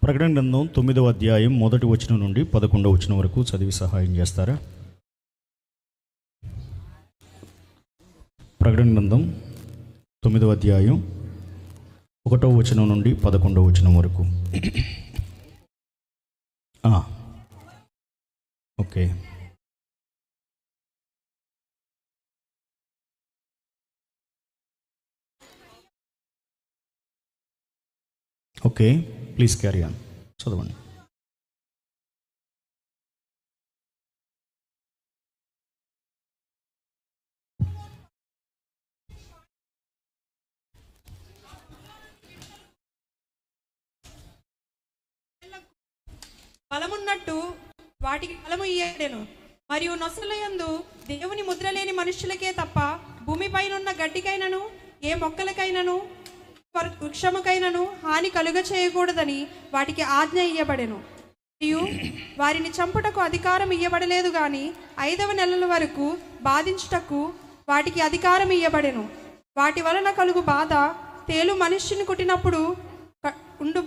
ప్రకటన గ్రంథం 9వ అధ్యాయం 1వ వచనం నుండి 11వ వచనం వరకు చదివి సహాయం చేస్తారా? ప్రకటన గ్రంథం 9వ అధ్యాయం 1వ వచనం నుండి 11వ వచనం వరకు. Okay, okay, please carry on, చదవండి. బలమున్నట్టు వాటికి బలము ఇయ్యడెను, మరియు నొసలయందు దేవుని ముద్ర లేని మనుషులకే తప్ప భూమిపైనున్న గడ్డికైనను ఏ మొక్కలకైనను వృక్షముకైనను హాని కలుగ చేయకూడదని వాటికి ఆజ్ఞ ఇయ్యబడెను. మరియు వారిని చంపుటకు అధికారం ఇయ్యబడలేదు గాని 5వ నెలల వరకు బాధించుటకు వాటికి అధికారం ఇయ్యబడెను. వాటి వలన కలుగు బాధ తేలు మనుష్యుని కుట్టినప్పుడు ఉండు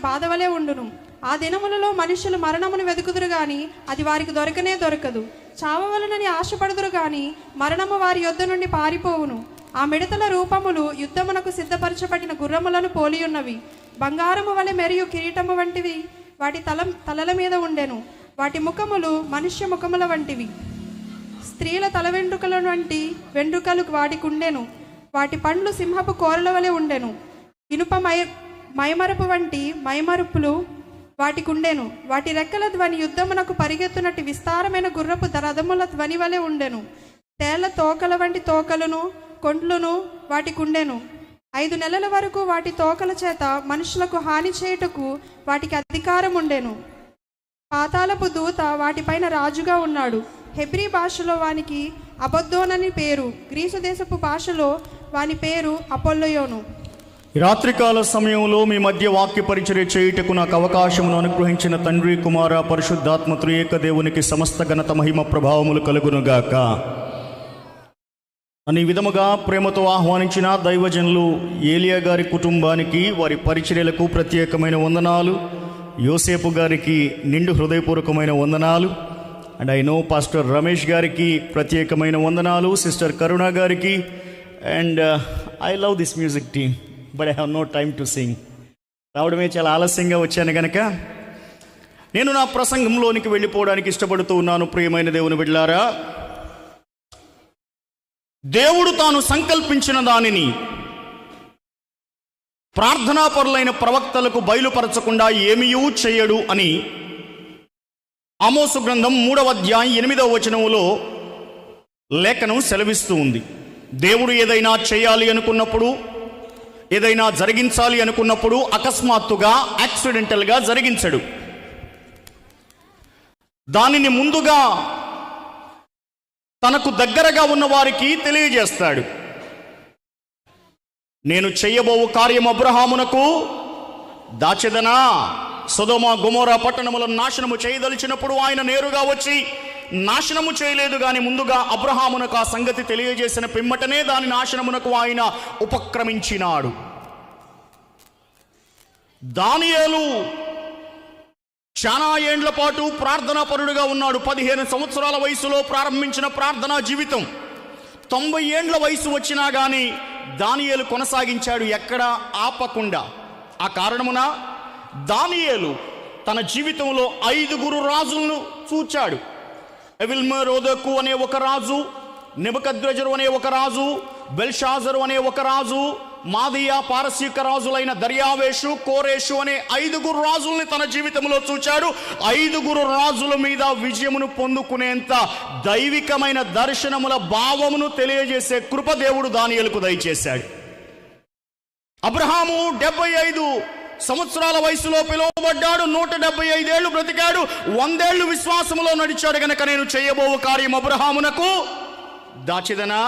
బాధవలే ఉండును. ఆ దినములలో మనుషులు మరణమును వెతుకుదురు గాని అది వారికి దొరకనే దొరకదు. చావవలనని ఆశపడుదురు గాని మరణము వారి యొద్ద నుండి పారిపోవును. ఆ మిడతల రూపములు యుద్ధమునకు సిద్ధపరచబడిన గుర్రములను పోలియున్నవి. బంగారము వలె మరియు కిరీటము వంటివి వాటి తలల మీద ఉండెను. వాటి ముఖములు మనుష్య ముఖముల వంటివి. స్త్రీల తల వెంట్రుకల వంటి వెంట్రుకలు వాటికి ఉండెను. వాటి పండ్లు సింహపు కోరల వలె ఉండెను. ఇనుప మైమరుపు వంటి మైమరుపులు వాటికి ఉండెను. వాటి రెక్కల ధ్వని యుద్ధమునకు పరిగెత్తునట్టు విస్తారమైన గుర్రపు రథముల ధ్వని వలె ఉండెను. తేళ్ల తోకల వంటి తోకలను కొండ్లును వాటికి ఉండెను. 5 నెలల వరకు వాటి తోకల చేత మనుషులకు హాని చేయుటకు వాటికి అధికారం ఉండెను. పాతాళపు దూత వాటిపైన రాజుగా ఉన్నాడు. హెబ్రీ భాషలో వానికి అబద్దోనని పేరు, గ్రీసు దేశపు భాషలో వాని పేరు అపోల్లయోను. ఈ రాత్రికాల సమయంలో మీ మధ్య వాక్య పరిచర్య చేయుటకు నాకు అవకాశమును అనుగ్రహించిన తండ్రి, కుమార, పరిశుద్ధాత్మ త్రియేక దేవునికి సమస్త ఘనత మహిమ ప్రభావములు కలుగునుగాక. అని విధముగా ప్రేమతో ఆహ్వానించిన దైవజనులు ఏలియా గారి కుటుంబానికి, వారి పరిచర్యలకు ప్రత్యేకమైన వందనాలు. యోసేపు గారికి నిండు హృదయపూర్వకమైన వందనాలు. And I know pastor Ramesh గారికి ప్రత్యేకమైన వందనాలు. సిస్టర్ కరుణ గారికి. And I love this music team, but I have no time to sing. రావడమే చాలా ఆలస్యంగా వచ్చాను కనుక నేను నా ప్రసంగంలోనికి వెళ్ళిపోవడానికి ఇష్టపడుతూ ఉన్నాను. ప్రియమైన దేవుని బిడ్డలారా, దేవుడు తాను సంకల్పించిన దానిని ప్రార్థనాపరులైన ప్రవక్తలకు బయలుపరచకుండా ఏమీయూ చేయడు అని ఆమోసు గ్రంథం 3వ అధ్యాయం 8వ వచనములో లేఖనం సెలవిస్తూ ఉంది. దేవుడు ఏదైనా చేయాలి అనుకున్నప్పుడు, ఏదైనా జరిగించాలి అనుకున్నప్పుడు అకస్మాత్తుగా, యాక్సిడెంటల్గా జరిగించడు. దానిని ముందుగా తనకు దగ్గరగా ఉన్న వారికి తెలియజేస్తాడు. నేను చెయ్యబోవు కార్యం అబ్రహామునకు దాచెదనా. సొదొమ గొమొర్రా పట్టణములను నాశనము చేయదలిచినప్పుడు ఆయన నేరుగా వచ్చి నాశనము చేయలేదు కానీ ముందుగా అబ్రహామునకు ఆ సంగతి తెలియజేసిన పిమ్మటనే దాని నాశనమునకు ఆయన ఉపక్రమించినాడు. దానియేలు చాలా ఏండ్ల పాటు ప్రార్థనా పరుడుగా ఉన్నాడు. 15 సంవత్సరాల వయసులో ప్రారంభించిన ప్రార్థనా జీవితం 90 ఏండ్ల వయసు వచ్చినా కానీ దానియేలు కొనసాగించాడు, ఎక్కడా ఆపకుండా. ఆ కారణమున దానియేలు తన జీవితంలో 5 రాజులను చూచాడు. ఎవిల్మెరోదకు అనే ఒక రాజు, నెబుకద్రెజరు అనే ఒక రాజు, బెల్షాజరు అనే ఒక రాజు, మాదియా పారసీక రాజులైన దర్యావేషు, కోరేషు అనే 5 రాజుల్ని తన జీవితంలో చూచాడు. 5 రాజుల మీద విజయమును పొందుకునేంత దైవికమైన దర్శనముల భావమును తెలియజేసే కృప దేవుడు దానియేలుకు దయచేశాడు. అబ్రహాము 75 సంవత్సరాల వయసులో పిలువబడ్డాడు. 175 ఏళ్ళు బ్రతికాడు. 100 ఏళ్ళు విశ్వాసములో నడిచాడు. గనక నేను చేయబోవు కార్యం అబ్రహామునకు దాచెదనా.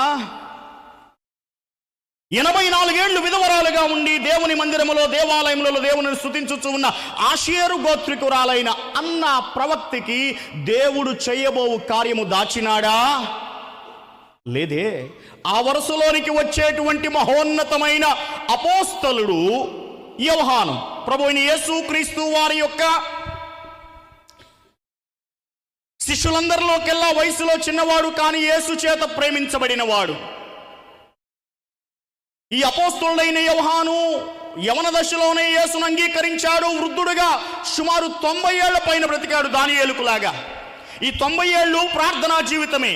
84 ఏళ్ళు విధవరాలుగా ఉండి దేవుని మందిరములో, దేవాలయములలో దేవుని స్తుతించుచూ ఉన్న ఆషేరు గోత్రికురాలైన అన్న ప్రవక్తికి దేవుడు చేయబోవు కార్యము దాచినాడా? లేదే. ఆ వరుసలోనికి వచ్చేటువంటి మహోన్నతమైన అపోస్తలుడు యోహాను, ప్రభువైన యేసు క్రీస్తు వారి యొక్క శిష్యులందరిలోకెల్లా వయసులో చిన్నవాడు, కానీ యేసు చేత ప్రేమించబడినవాడు. ఈ అపోస్తలుడైన యోహాను యవన దశలోనే యేసును అంగీకరించాడు. వృద్ధుడుగా సుమారు 90 ఏళ్ల పైన బ్రతికాడు దానియేలుకులాగా. ఈ 90 ఏళ్ళు ప్రార్థనా జీవితమే,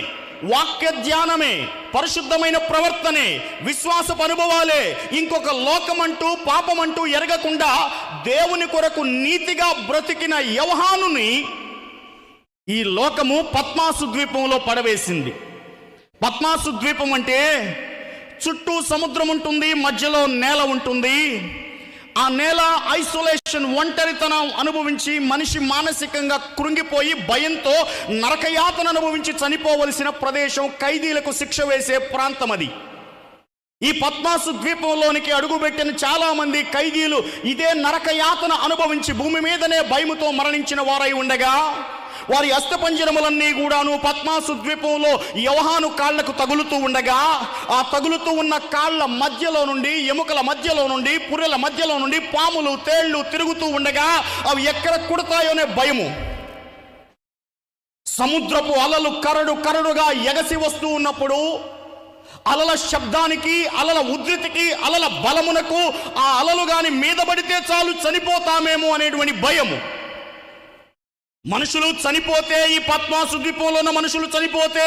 వాక్య ధ్యానమే, పరిశుద్ధమైన ప్రవర్తనే, విశ్వాసపు అనుభవాలే. ఇంకొక లోకమంటూ పాపమంటూ ఎరగకుండా దేవుని కొరకు నీతిగా బ్రతికిన యోహానుని ఈ లోకము పద్మాసు ద్వీపంలో పడవేసింది. పద్మాసు ద్వీపం అంటే చుట్టూ సముద్రం ఉంటుంది, మధ్యలో నేల ఉంటుంది. ఆ నేల ఐసోలేషన్, ఒంటరితనం అనుభవించి మనిషి మానసికంగా కృంగిపోయి భయంతో నరకయాతన అనుభవించి చనిపోవలసిన ప్రదేశం, ఖైదీలకు శిక్ష వేసే ప్రాంతం అది. ఈ పద్మాసు ద్వీపంలోనికి అడుగుపెట్టిన చాలా మంది ఖైదీలు ఇదే నరకయాతన అనుభవించి భూమి మీదనే భయముతో మరణించిన వారై ఉండగా, వారి అస్థపంజరములన్నీ కూడాను పద్మాసు ద్వీపంలో యోహాను కాళ్లకు తగులుతూ ఉండగా, ఆ తగులుతూ ఉన్న కాళ్ల మధ్యలో నుండి, ఎముకల మధ్యలో నుండి, పుర్రెల మధ్యలో నుండి పాములు, తేళ్లు తిరుగుతూ ఉండగా అవి ఎక్కడ కుడతాయోనే భయము. సముద్రపు అలలు కరడు కరడుగా ఎగసి వస్తూ ఉన్నప్పుడు అలల శబ్దానికి, అలల ఉధృతికి, అలల బలమునకు ఆ అలలు గాని మీద పడితే చాలు చనిపోతామేమో అనేటువంటి భయము. మనుషులు చనిపోతే, ఈ పద్మాసు ద్వీపంలో ఉన్న మనుషులు చనిపోతే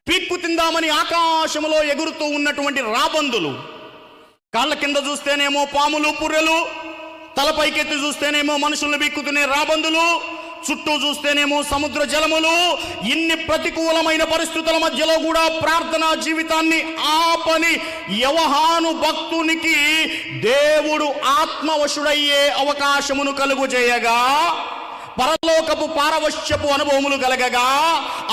పీక్కు తిందామని ఆకాశంలో ఎగురుతూ ఉన్నటువంటి రాబందులు, కాళ్ళ కింద చూస్తేనేమో పాములు, పుర్రెలు, తలపైకెత్తి చూస్తేనేమో మనుషులను పీక్కుతునే రాబందులు, చుట్టూ చూస్తేనేమో సముద్ర జలములు. ఇన్ని ప్రతికూలమైన పరిస్థితుల మధ్యలో కూడా ప్రార్థనా జీవితాన్ని ఆపని యోహాను భక్తునికి దేవుడు ఆత్మవశుడయ్యే అవకాశమును కలుగుచేయగా, పరలోకపు పారవశ్యపు అనుభవములు కలగగా,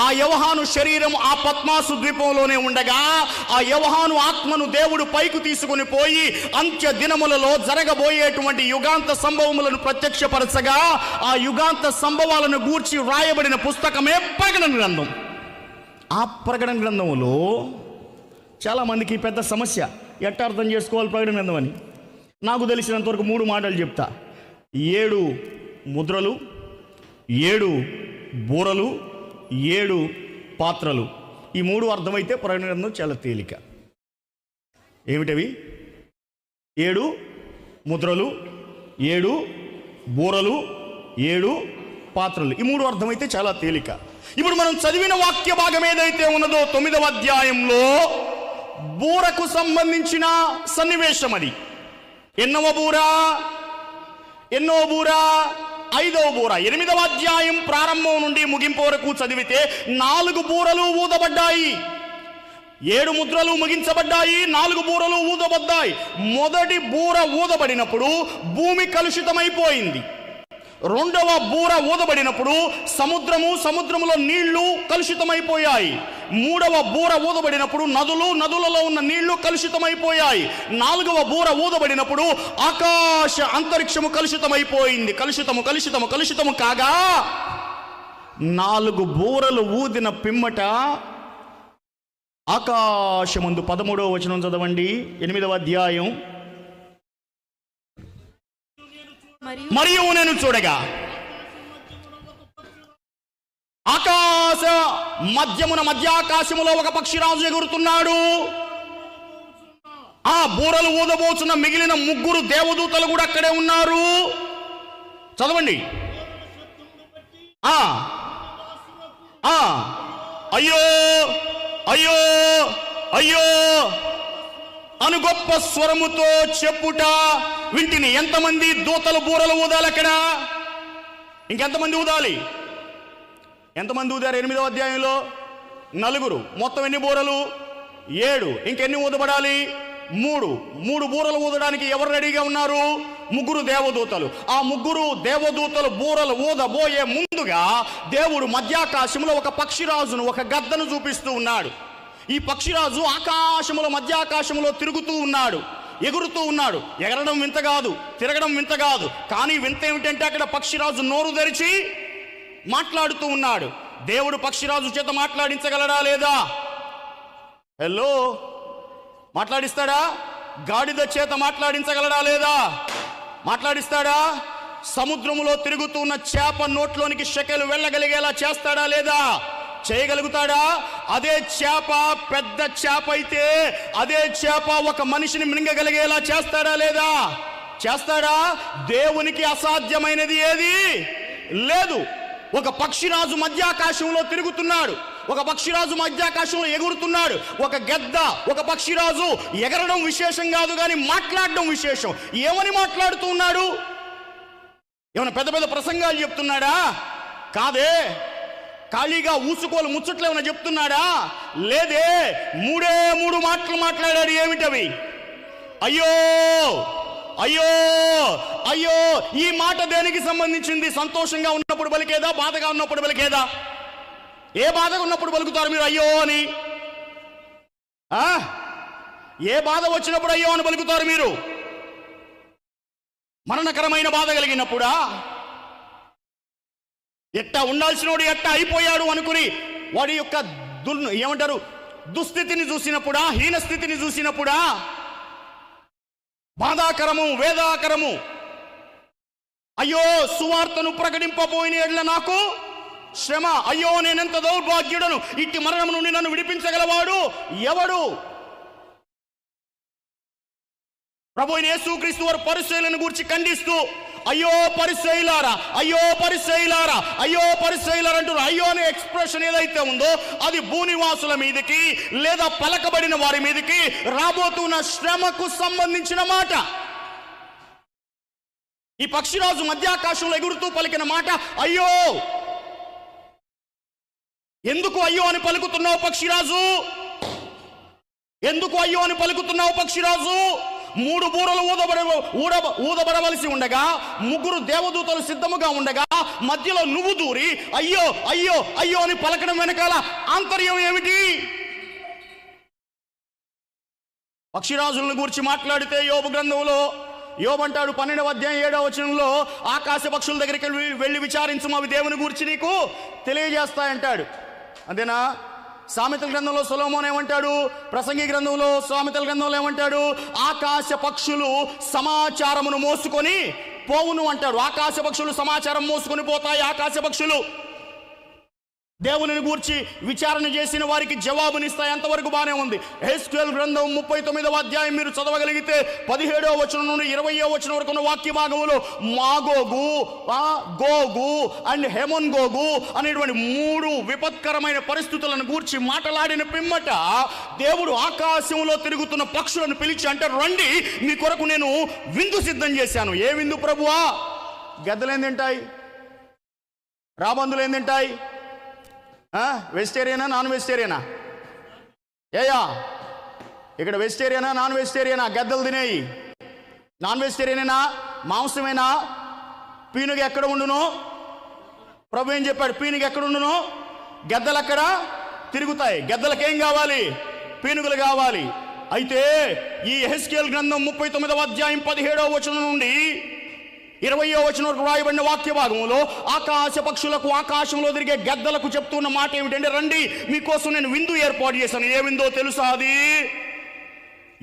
ఆ యోహాను శరీరం ఆ పద్మాసు ద్వీపంలోనే ఉండగా, ఆ యోహాను ఆత్మను దేవుడు పైకి తీసుకుని పోయి అంత్య దినములలో జరగబోయేటువంటి యుగాంత సంభవములను ప్రత్యక్షపరచగా, ఆ యుగాంత సంభవాలను గూర్చి వ్రాయబడిన పుస్తకమే ప్రకటన గ్రంథం. ఆ ప్రకటన గ్రంథములో చాలామందికి పెద్ద సమస్య, ఎట్ట అర్థం చేసుకోవాలి ప్రకటన గ్రంథం అని. నాకు తెలిసినంతవరకు 3 మాటలు చెప్తా. 7 ముద్రలు, 7 బూరలు, 7 పాత్రలు. ఈ 3 అర్థమైతే ప్రకటన గ్రంథం చాలా తేలిక. ఏమిటవి? 7 ముద్రలు, 7 బూరలు, 7 పాత్రలు. ఈ 3 అర్థమైతే చాలా తేలిక. ఇప్పుడు మనం చదివిన వాక్య భాగం ఏదైతే ఉన్నదో 9వ అధ్యాయంలో బూరకు సంబంధించిన సన్నివేశం అది. ఎన్నవ బూర? 5వ బూర. 8వ అధ్యాయం ప్రారంభం నుండి ముగింపు వరకు చదివితే 4 బూరలు ఊదబడ్డాయి, 7 ముద్రలు ముగించబడ్డాయి, 4 బూరలు ఊదబడ్డాయి. మొదటి బూర ఊదబడినప్పుడు భూమి కలుషితమైపోయింది. 2వ బూర ఊదబడినప్పుడు సముద్రములో నీళ్లు కలుషితమైపోయాయి. 3వ బూర ఊదబడినప్పుడు నదులలో ఉన్న నీళ్లు కలుషితమైపోయాయి. 4వ బూర ఊదబడినప్పుడు ఆకాశ అంతరిక్షము కలుషితమైపోయింది. కలుషితము కాగా 4 బూరలు ఊదిన పిమ్మట ఆకాశమందు 13వ వచనం చదవండి, 8వ అధ్యాయం. మరియు నేను చూడగా ఆకాశ మధ్యాకాశములో ఒక పక్షిరాజు ఎగురుతున్నాడు. ఆ బూరలు ఊదబోచున్న మిగిలిన 3 దేవదూతలు కూడా అక్కడే ఉన్నారు. చదవండి. అయ్యో అయ్యో అయ్యో అను గొప్ప స్వరముతో చెప్పుట వింటిని. ఎంతమంది దూతలు బూరలు ఊదాలి అక్కడ? ఇంకెంతమంది ఊదాలి? ఎంతమంది ఊదారు 8వ అధ్యాయంలో? 4. మొత్తం ఎన్ని బూరలు? 7. ఇంకెన్ని ఊదబడాలి? 3 బూరలు ఊదడానికి ఎవరు రెడీగా ఉన్నారు? 3 దేవదూతలు. ఆ 3 దేవదూతలు బూరలు ఊదబోయే ముందుగా దేవుడు మధ్యాకాశంలో ఒక పక్షిరాజును, ఒక గద్దను చూపిస్తూ ఉన్నాడు. ఈ పక్షిరాజు ఆకాశములో, మధ్యాకాశంలో తిరుగుతూ ఉన్నాడు, ఎగురుతూ ఉన్నాడు. ఎగరడం వింత కాదు, తిరగడం వింత కాదు. కానీ వింత ఏమిటంటే అక్కడ పక్షిరాజు నోరు తెరిచి మాట్లాడుతూ ఉన్నాడు. దేవుడు పక్షిరాజు చేత మాట్లాడించగలడా లేదా? హలో, మాట్లాడిస్తాడా? గాడిద చేత మాట్లాడించగలడా లేదా? మాట్లాడిస్తాడా? సముద్రములో తిరుగుతున్న చేప నోట్లోనికి షెకెలు వెళ్ళగలిగేలా చేస్తాడా లేదా? చేయగలుగుతాడా? అదే చేప పెద్ద చేప అయితే అదే చేప ఒక మనిషిని మింగగలిగేలా చేస్తాడా లేదా? చేస్తాడా? దేవునికి అసాధ్యమైనది ఏది లేదు. ఒక పక్షిరాజు మధ్యాకాశంలో తిరుగుతున్నాడు, ఒక పక్షిరాజు మధ్యాకాశంలో ఎగురుతున్నాడు. ఒక గెద్ద, ఒక పక్షిరాజు ఎగరడం విశేషం కాదు, కానీ మాట్లాడడం విశేషం. ఏమని మాట్లాడుతూ ఉన్నాడు? ఏమైనా పెద్ద పెద్ద ప్రసంగాలు చెప్తున్నాడా? కాదే. ఖాళీగా ఊసుకోలు ముచ్చట్లు ఏమైనా చెప్తున్నాడా? లేదే. మూడు మాటలు మాట్లాడాడు. ఏమిటవి? అయ్యో అయ్యో అయ్యో. ఈ మాట దేనికి సంబంధించింది? సంతోషంగా ఉన్నప్పుడు పలికేదా, బాధగా ఉన్నప్పుడు పలికేదా? ఏ బాధగా ఉన్నప్పుడు పలుకుతారు మీరు అయ్యో అని? ఏ బాధ వచ్చినప్పుడు అయ్యో అని పలుకుతారు మీరు? మరణకరమైన బాధ కలిగినప్పుడా? ఎట్టా ఉండాల్సినోడు ఎట్టా అయిపోయాడు అనుకుని వాడి యొక్క ఏమంటారు దుస్థితిని చూసినప్పుడా, హీనస్థితిని చూసినప్పుడా? బాధాకరము, వేదాకరము. అయ్యో సువార్తను ప్రకటింపబోయిన ఎడ్ల నాకు శ్రమ. అయ్యో నేనెంత దౌర్భాగ్యుడను, ఇట్టి మరణం నుండి నన్ను విడిపించగలవాడు ఎవడు? ప్రభువైన యేసుక్రీస్తు వారు పరిసయ్యులను గురించి ఖండిస్తూ అయ్యో పరిసయ్యులారా, అయ్యో పరిసయ్యులారా, అయ్యో పరిసయ్యులారా అంటారు. అయ్యో అనే ఎక్స్ప్రెషన్ ఏదైతే ఉందో అది భూనివాసుల మీదకి లేదా పలకబడిన వారి మీదకి రాబోతున్న శ్రమకు సంబంధించిన మాట. ఈ పక్షిరాజు మధ్యాకాశంలో ఎగురుతూ పలికిన మాట అయ్యో. ఎందుకు అయ్యో అని పలుకుతున్నావు పక్షిరాజు? ఎందుకు అయ్యో అని పలుకుతున్నావు పక్షిరాజు? 3 బూరలు ఊదబడవలసి ఉండగా, 3 దేవదూతలు సిద్ధముగా ఉండగా మధ్యలో నువ్వు దూరి అయ్యో అయ్యో అయ్యో అని పలకడం వెనకాల ఆంతర్యం ఏమిటి? పక్షిరాజులను గురించి మాట్లాడితే యోబు గ్రంథంలో యోబు అంటాడు 12వ అధ్యాయం 7వ వచనంలో, ఆకాశ పక్షుల దగ్గరికి వెళ్ళి విచారించము, అవి దేవుని గురించి నీకు తెలియజేస్తాయంటాడు. అంతేనా? సామెతల గ్రంథంలో సొలొమోను ఏమంటాడు? ప్రసంగి గ్రంథంలో, సామెతల గ్రంథంలో ఏమంటాడు? ఆకాశ పక్షులు సమాచారమును మోసుకొని పోవును అంటాడు. ఆకాశ పక్షులు సమాచారం మోసుకొని పోతాయి. ఆకాశ పక్షులు దేవుని గూర్చి విచారణ చేసిన వారికి జవాబునిస్తాయి. అంతవరకు బానే ఉంది. హెస్కేల్ గ్రంథం 39వ అధ్యాయం మీరు చదవగలిగితే 17వ వచనం నుండి 20వ వచనం వరకు ఉన్న వాక్య భాగంలో మాగోగు, గోగు అండ్ హెమోన్ గోగు అనేటువంటి 3 విపత్కరమైన పరిస్థితులను గూర్చి మాట్లాడిన పిమ్మట దేవుడు ఆకాశంలో తిరుగుతున్న పక్షులను పిలిచి అంటారు, రండి మీ కొరకు నేను విందు సిద్ధం చేశాను. ఏ విందు ప్రభువా? గద్దలేం తింటాయి? రాబందులు ఏం తింటాయి? వెజిటేరియనా, నాన్ వెజిటేరియనా? ఏయా ఇక్కడ వెజిటేరియనా, నాన్ వెజిటేరియనా? గద్దలు తినేయి. నాన్ వెజిటేరియనేనా? మాంసమేనా? పీనుగ ఎక్కడ ఉండును? ప్రభు ఏం చెప్పాడు? పీనుగ ఎక్కడ ఉండును? గద్దలు అక్కడ తిరుగుతాయి. గద్దలకేం కావాలి? పీనుగులు కావాలి. అయితే ఈ హెస్కేల్ గ్రంథం 39వ అధ్యాయం 17వ వచనం నుండి 20వ వచనం వరకు రాయబడిన వాక్య భాగంలో ఆకాశ పక్షులకు, ఆకాశంలో తిరిగే గద్దలకు చెప్తున్న మాట ఏమిటంటే, రండి మీకోసం నేను విందు ఏర్పాటు చేశాను. ఏ విందో తెలుసా? అది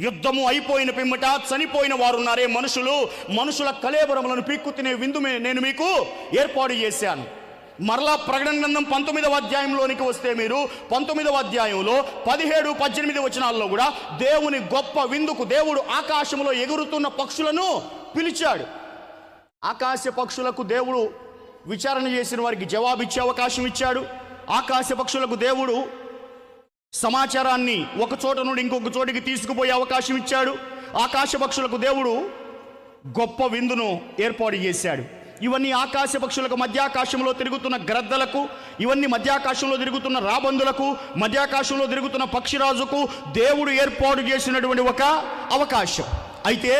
యుద్ధము అయిపోయిన పిమ్మట చనిపోయిన వారు ఉన్నారే మనుషుల కళేబరములను పీక్కు తినే విందు నేను మీకు ఏర్పాటు చేశాను. మరలా ప్రకటన గ్రంథం 19వ అధ్యాయంలోనికి వస్తే మీరు 19వ అధ్యాయంలో 17, 18 వచనాల్లో కూడా దేవుని గొప్ప విందుకు దేవుడు ఆకాశంలో ఎగురుతున్న పక్షులను పిలిచాడు. ఆకాశ పక్షులకు దేవుడు విచారణ చేసిన వారికి జవాబిచ్చే అవకాశం ఇచ్చాడు. ఆకాశ పక్షులకు దేవుడు సమాచారాన్ని ఒక చోట నుండి ఇంకొక చోటికి తీసుకుపోయే అవకాశం ఇచ్చాడు. ఆకాశ పక్షులకు దేవుడు గొప్ప విందును ఏర్పాటు చేశాడు. ఇవన్నీ ఆకాశ పక్షులకు, మధ్యాకాశంలో తిరుగుతున్న గ్రద్దలకు, ఇవన్నీ మధ్యాకాశంలో తిరుగుతున్న రాబందులకు, మధ్యాకాశంలో తిరుగుతున్న పక్షిరాజుకు దేవుడు ఏర్పాటు చేసినటువంటి ఒక అవకాశం. అయితే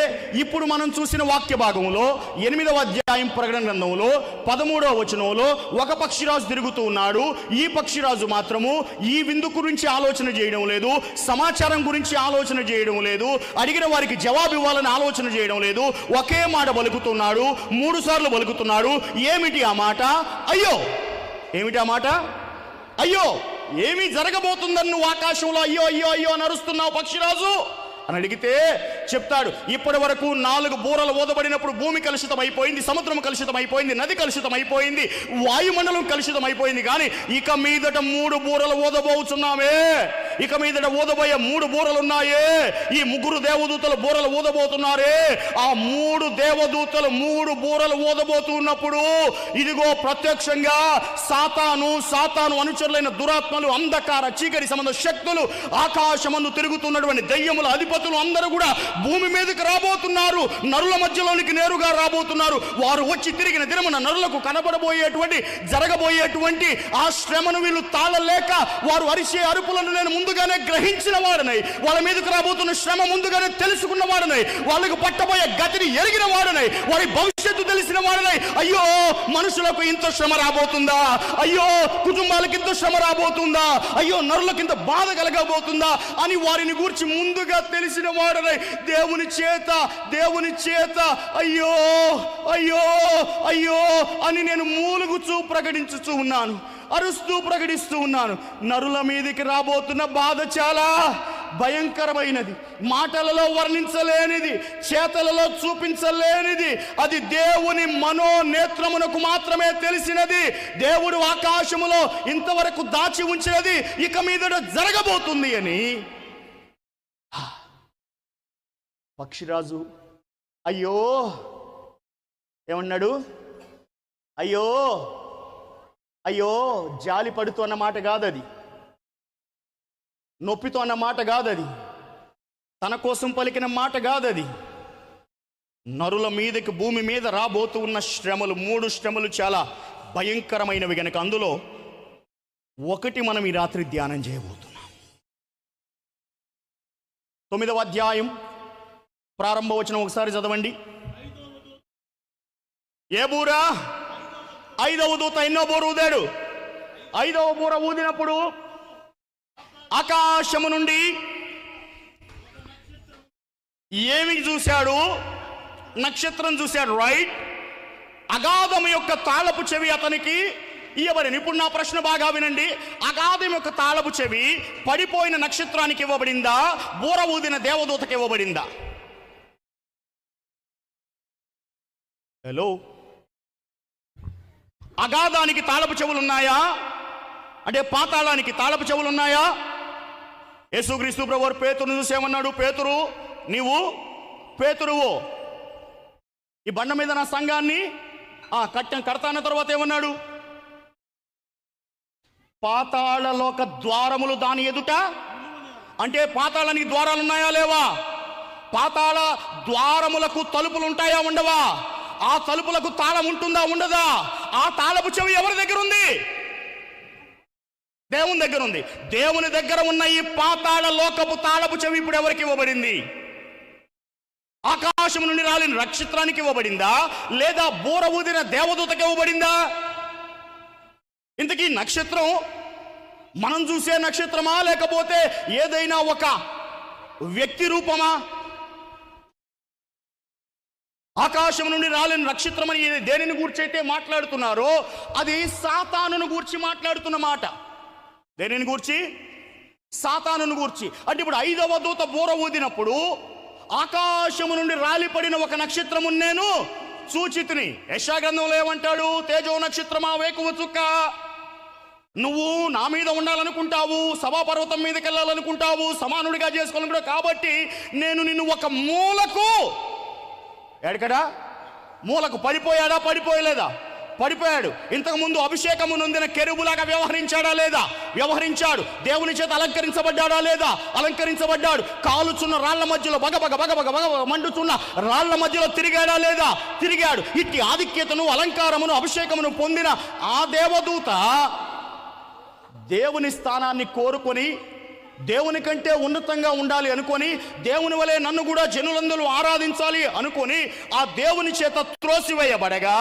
ఇప్పుడు మనం చూసిన వాక్య భాగంలో 8వ అధ్యాయం ప్రకటన గ్రంథంలో 13వ వచనంలో ఒక పక్షిరాజు తిరుగుతూ ఉన్నాడు. ఈ పక్షిరాజు మాత్రము ఈ విందు గురించి ఆలోచన చేయడం లేదు, సమాచారం గురించి ఆలోచన చేయడం లేదు, అడిగిన వారికి జవాబు ఇవ్వాలని ఆలోచన చేయడం లేదు. ఒకే మాట పలుకుతున్నాడు, 3 సార్లు పలుకుతున్నాడు. ఏమిటి ఆ మాట? అయ్యో. ఏమిటి ఆ మాట? అయ్యో. ఏమి జరగబోతుందని నువ్వు ఆకాశంలో అయ్యో అయ్యో అయ్యో అని అరుస్తున్నావు పక్షిరాజు? అని అడిగితే చెప్తాడు, ఇప్పటి వరకు 4 బూరలు ఊదబడినప్పుడు భూమి కలుషితం అయిపోయింది, సముద్రం కలుషితం అయిపోయింది, నది కలుషితం అయిపోయింది, వాయుమండలం కలుషితం అయిపోయింది. కానీ ఇక మీదట 3 బూరలు ఊదబోతున్నామే, ఇక మీదట ఊదబోయే 3 బూరలు ఉన్నాయే. ఈ 3 దేవదూతలు బూరలు ఊదబోతున్నారే. ఆ 3 దేవదూతలు 3 బూరలు ఊదబోతున్నప్పుడు ఇదిగో ప్రత్యక్షంగా సాతాను అనుచరులైన దురాత్మలు, అంధకార చీకటి సంబంధ శక్తులు, ఆకాశమందు తిరుగుతున్నటువంటి దయ్యముల అధిపతులు అందరూ కూడా భూమి మీదకి రాబోతున్నారు. నరుల మధ్యలోనికి నేరుగా రాబోతున్నారు. వారు వచ్చి తిరిగిన దినమున నరులకు కనబడబోయేటువంటి జరగబోయేటువంటి ఆ శ్రమను వీళ్ళు తాళలేక వారు అరిచే అరుపులను నేను ముందుగానే గ్రహించిన వాడనై, వాళ్ళ మీదకి రాబోతున్న శ్రమ ముందుగానే తెలుసుకున్న వాడనై, వాళ్ళకు పట్టబోయే గతిని ఎరిగిన వాడనై, వారి భవిష్యత్తు తెలిసిన వాడనై, అయ్యో మనుషులకు ఇంత శ్రమ రాబోతుందా, అయ్యో కుటుంబాలకు ఇంత శ్రమ రాబోతుందా, అయ్యో నరులకు ఇంత బాధ కలగబోతుందా అని వారిని గూర్చి ముందుగా తెలిసిన వాడనై దేవుని చేత అయ్యో అయ్యో అయ్యో అని నేను మూలుగుచూ ప్రకటించుచూ ఉన్నాను, అరుస్తూ ప్రకటిస్తూ ఉన్నాను. నరుల మీదకి రాబోతున్న బాధ చాలా భయంకరమైనది, మాటలలో వర్ణించలేనిది, చేతలలో చూపించలేనిది. అది దేవుని మనోనేత్రమునకు మాత్రమే తెలిసినది. దేవుడు ఆకాశములో ఇంతవరకు దాచి ఉంచినది ఇక మీదట జరగబోతుంది అని. పక్షిరాజు అయ్యో ఏమన్నాడు? అయ్యో అయ్యో జాలి పడుతూ అన్న మాట కాదది, నొప్పితో అన్న మాట కాదది, తన కోసం పలికిన మాట కాదది. నరుల మీదకి భూమి మీద రాబోతూ ఉన్న శ్రమలు 3 శ్రమలు చాలా భయంకరమైనవి గనక అందులో ఒకటి మనం ఈ రాత్రి ధ్యానం చేయబోతున్నాం. 9వ అధ్యాయం ప్రారంభ వచనం ఒకసారి చదవండి. ఏ బూరా? 5వ దూత ఎన్నో బూర ఊదాడు. 5వ బూర ఊదినప్పుడు ఆకాశము నుండి ఏమి చూశాడు? నక్షత్రం చూశాడు. రైట్. అగాధం యొక్క తాళపు చెవి అతనికి ఇవ్వబడింది. ఇప్పుడు నా ప్రశ్న బాగా వినండి. అగాధం యొక్క తాళపు చెవి పడిపోయిన నక్షత్రానికి ఇవ్వబడిందా, బూర ఊదిన దేవదూతకి ఇవ్వబడిందా? హలో, అగాధానికి తాళపు చెవులు ఉన్నాయా? అంటే పాతాళానికి తాళపు చెవులు ఉన్నాయా? యేసుక్రీస్తు ప్రభువు పేతురును చూసేమన్నాడు? పేతురు, నీవు పేతురువు, ఈ బండ మీద నా సంఘాన్ని కడతాన్న తర్వాత ఏమన్నాడు? పాతాళలోక ద్వారములు దాని ఎదుట. అంటే పాతాళానికి ద్వారాలు ఉన్నాయా లేవా? పాతాళ ద్వారములకు తలుపులు ఉంటాయా ఉండవా? ఆ తలుపులకు తాళం ఉంటుందా ఉండదా? ఆ తాళపు చెవి ఎవరి దగ్గర ఉంది? దేవుని దగ్గర ఉంది. దేవుని దగ్గర ఉన్న ఈ పాతాళ లోకపు తాళపు చెవి ఇప్పుడు ఎవరికి ఇవ్వబడింది? ఆకాశం నుండి రాలిన నక్షత్రానికి ఇవ్వబడిందా, లేదా బూర ఊదిన దేవదూతకి ఇవ్వబడిందా? ఇంతకీ నక్షత్రం మనం చూసే నక్షత్రమా, లేకపోతే ఏదైనా ఒక వ్యక్తి రూపమా? ఆకాశం నుండి రాలిన నక్షత్రం అని దేనిని గూర్చైతే మాట్లాడుతున్నారో అది సాతానును గూర్చి మాట్లాడుతున్న మాట. దేనిని గూర్చి? సాతానును గూర్చి. అంటే ఇప్పుడు 5వ దూత బూర ఊదినప్పుడు ఆకాశము నుండి రాలిపడిన ఒక నక్షత్రము నేను చూచితిని. యెషయా గ్రంథంలో ఏమంటాడు? తేజో నక్షత్రమా, వేకువ చుక్క, నువ్వు నా మీద ఉండాలనుకుంటావు, సభాపర్వతం మీదకి వెళ్ళాలనుకుంటావు, సమానుడిగా చేసుకోవాలనుకుంటావు, కాబట్టి నేను నిన్ను ఒక మూలకు, ఎక్కడా మూలకు పడిపోయాడా? పడిపోయలేదా? పడిపోయాడు. ఇంతకుముందు అభిషేకము నొందిన కెరూబులాగా వ్యవహరించాడా లేదా? వ్యవహరించాడు. దేవుని చేత అలంకరించబడ్డాడా లేదా? అలంకరించబడ్డాడు. కాలుచున్న రాళ్ల మధ్యలో బగబగ బగబగ బగబగ మండుచున్న రాళ్ల మధ్యలో తిరిగాడా లేదా? తిరిగాడు. ఇట్టి ఆధిక్యతను, అలంకారమును, అభిషేకమును పొందిన ఆ దేవదూత దేవుని స్థానాన్ని కోరుకొని, దేవుని కంటే ఉన్నతంగా ఉండాలి అనుకొని, దేవుని వలె నన్ను కూడా జనులందరూ ఆరాధించాలి అనుకొని ఆ దేవుని చేత త్రోసివేయబడగా,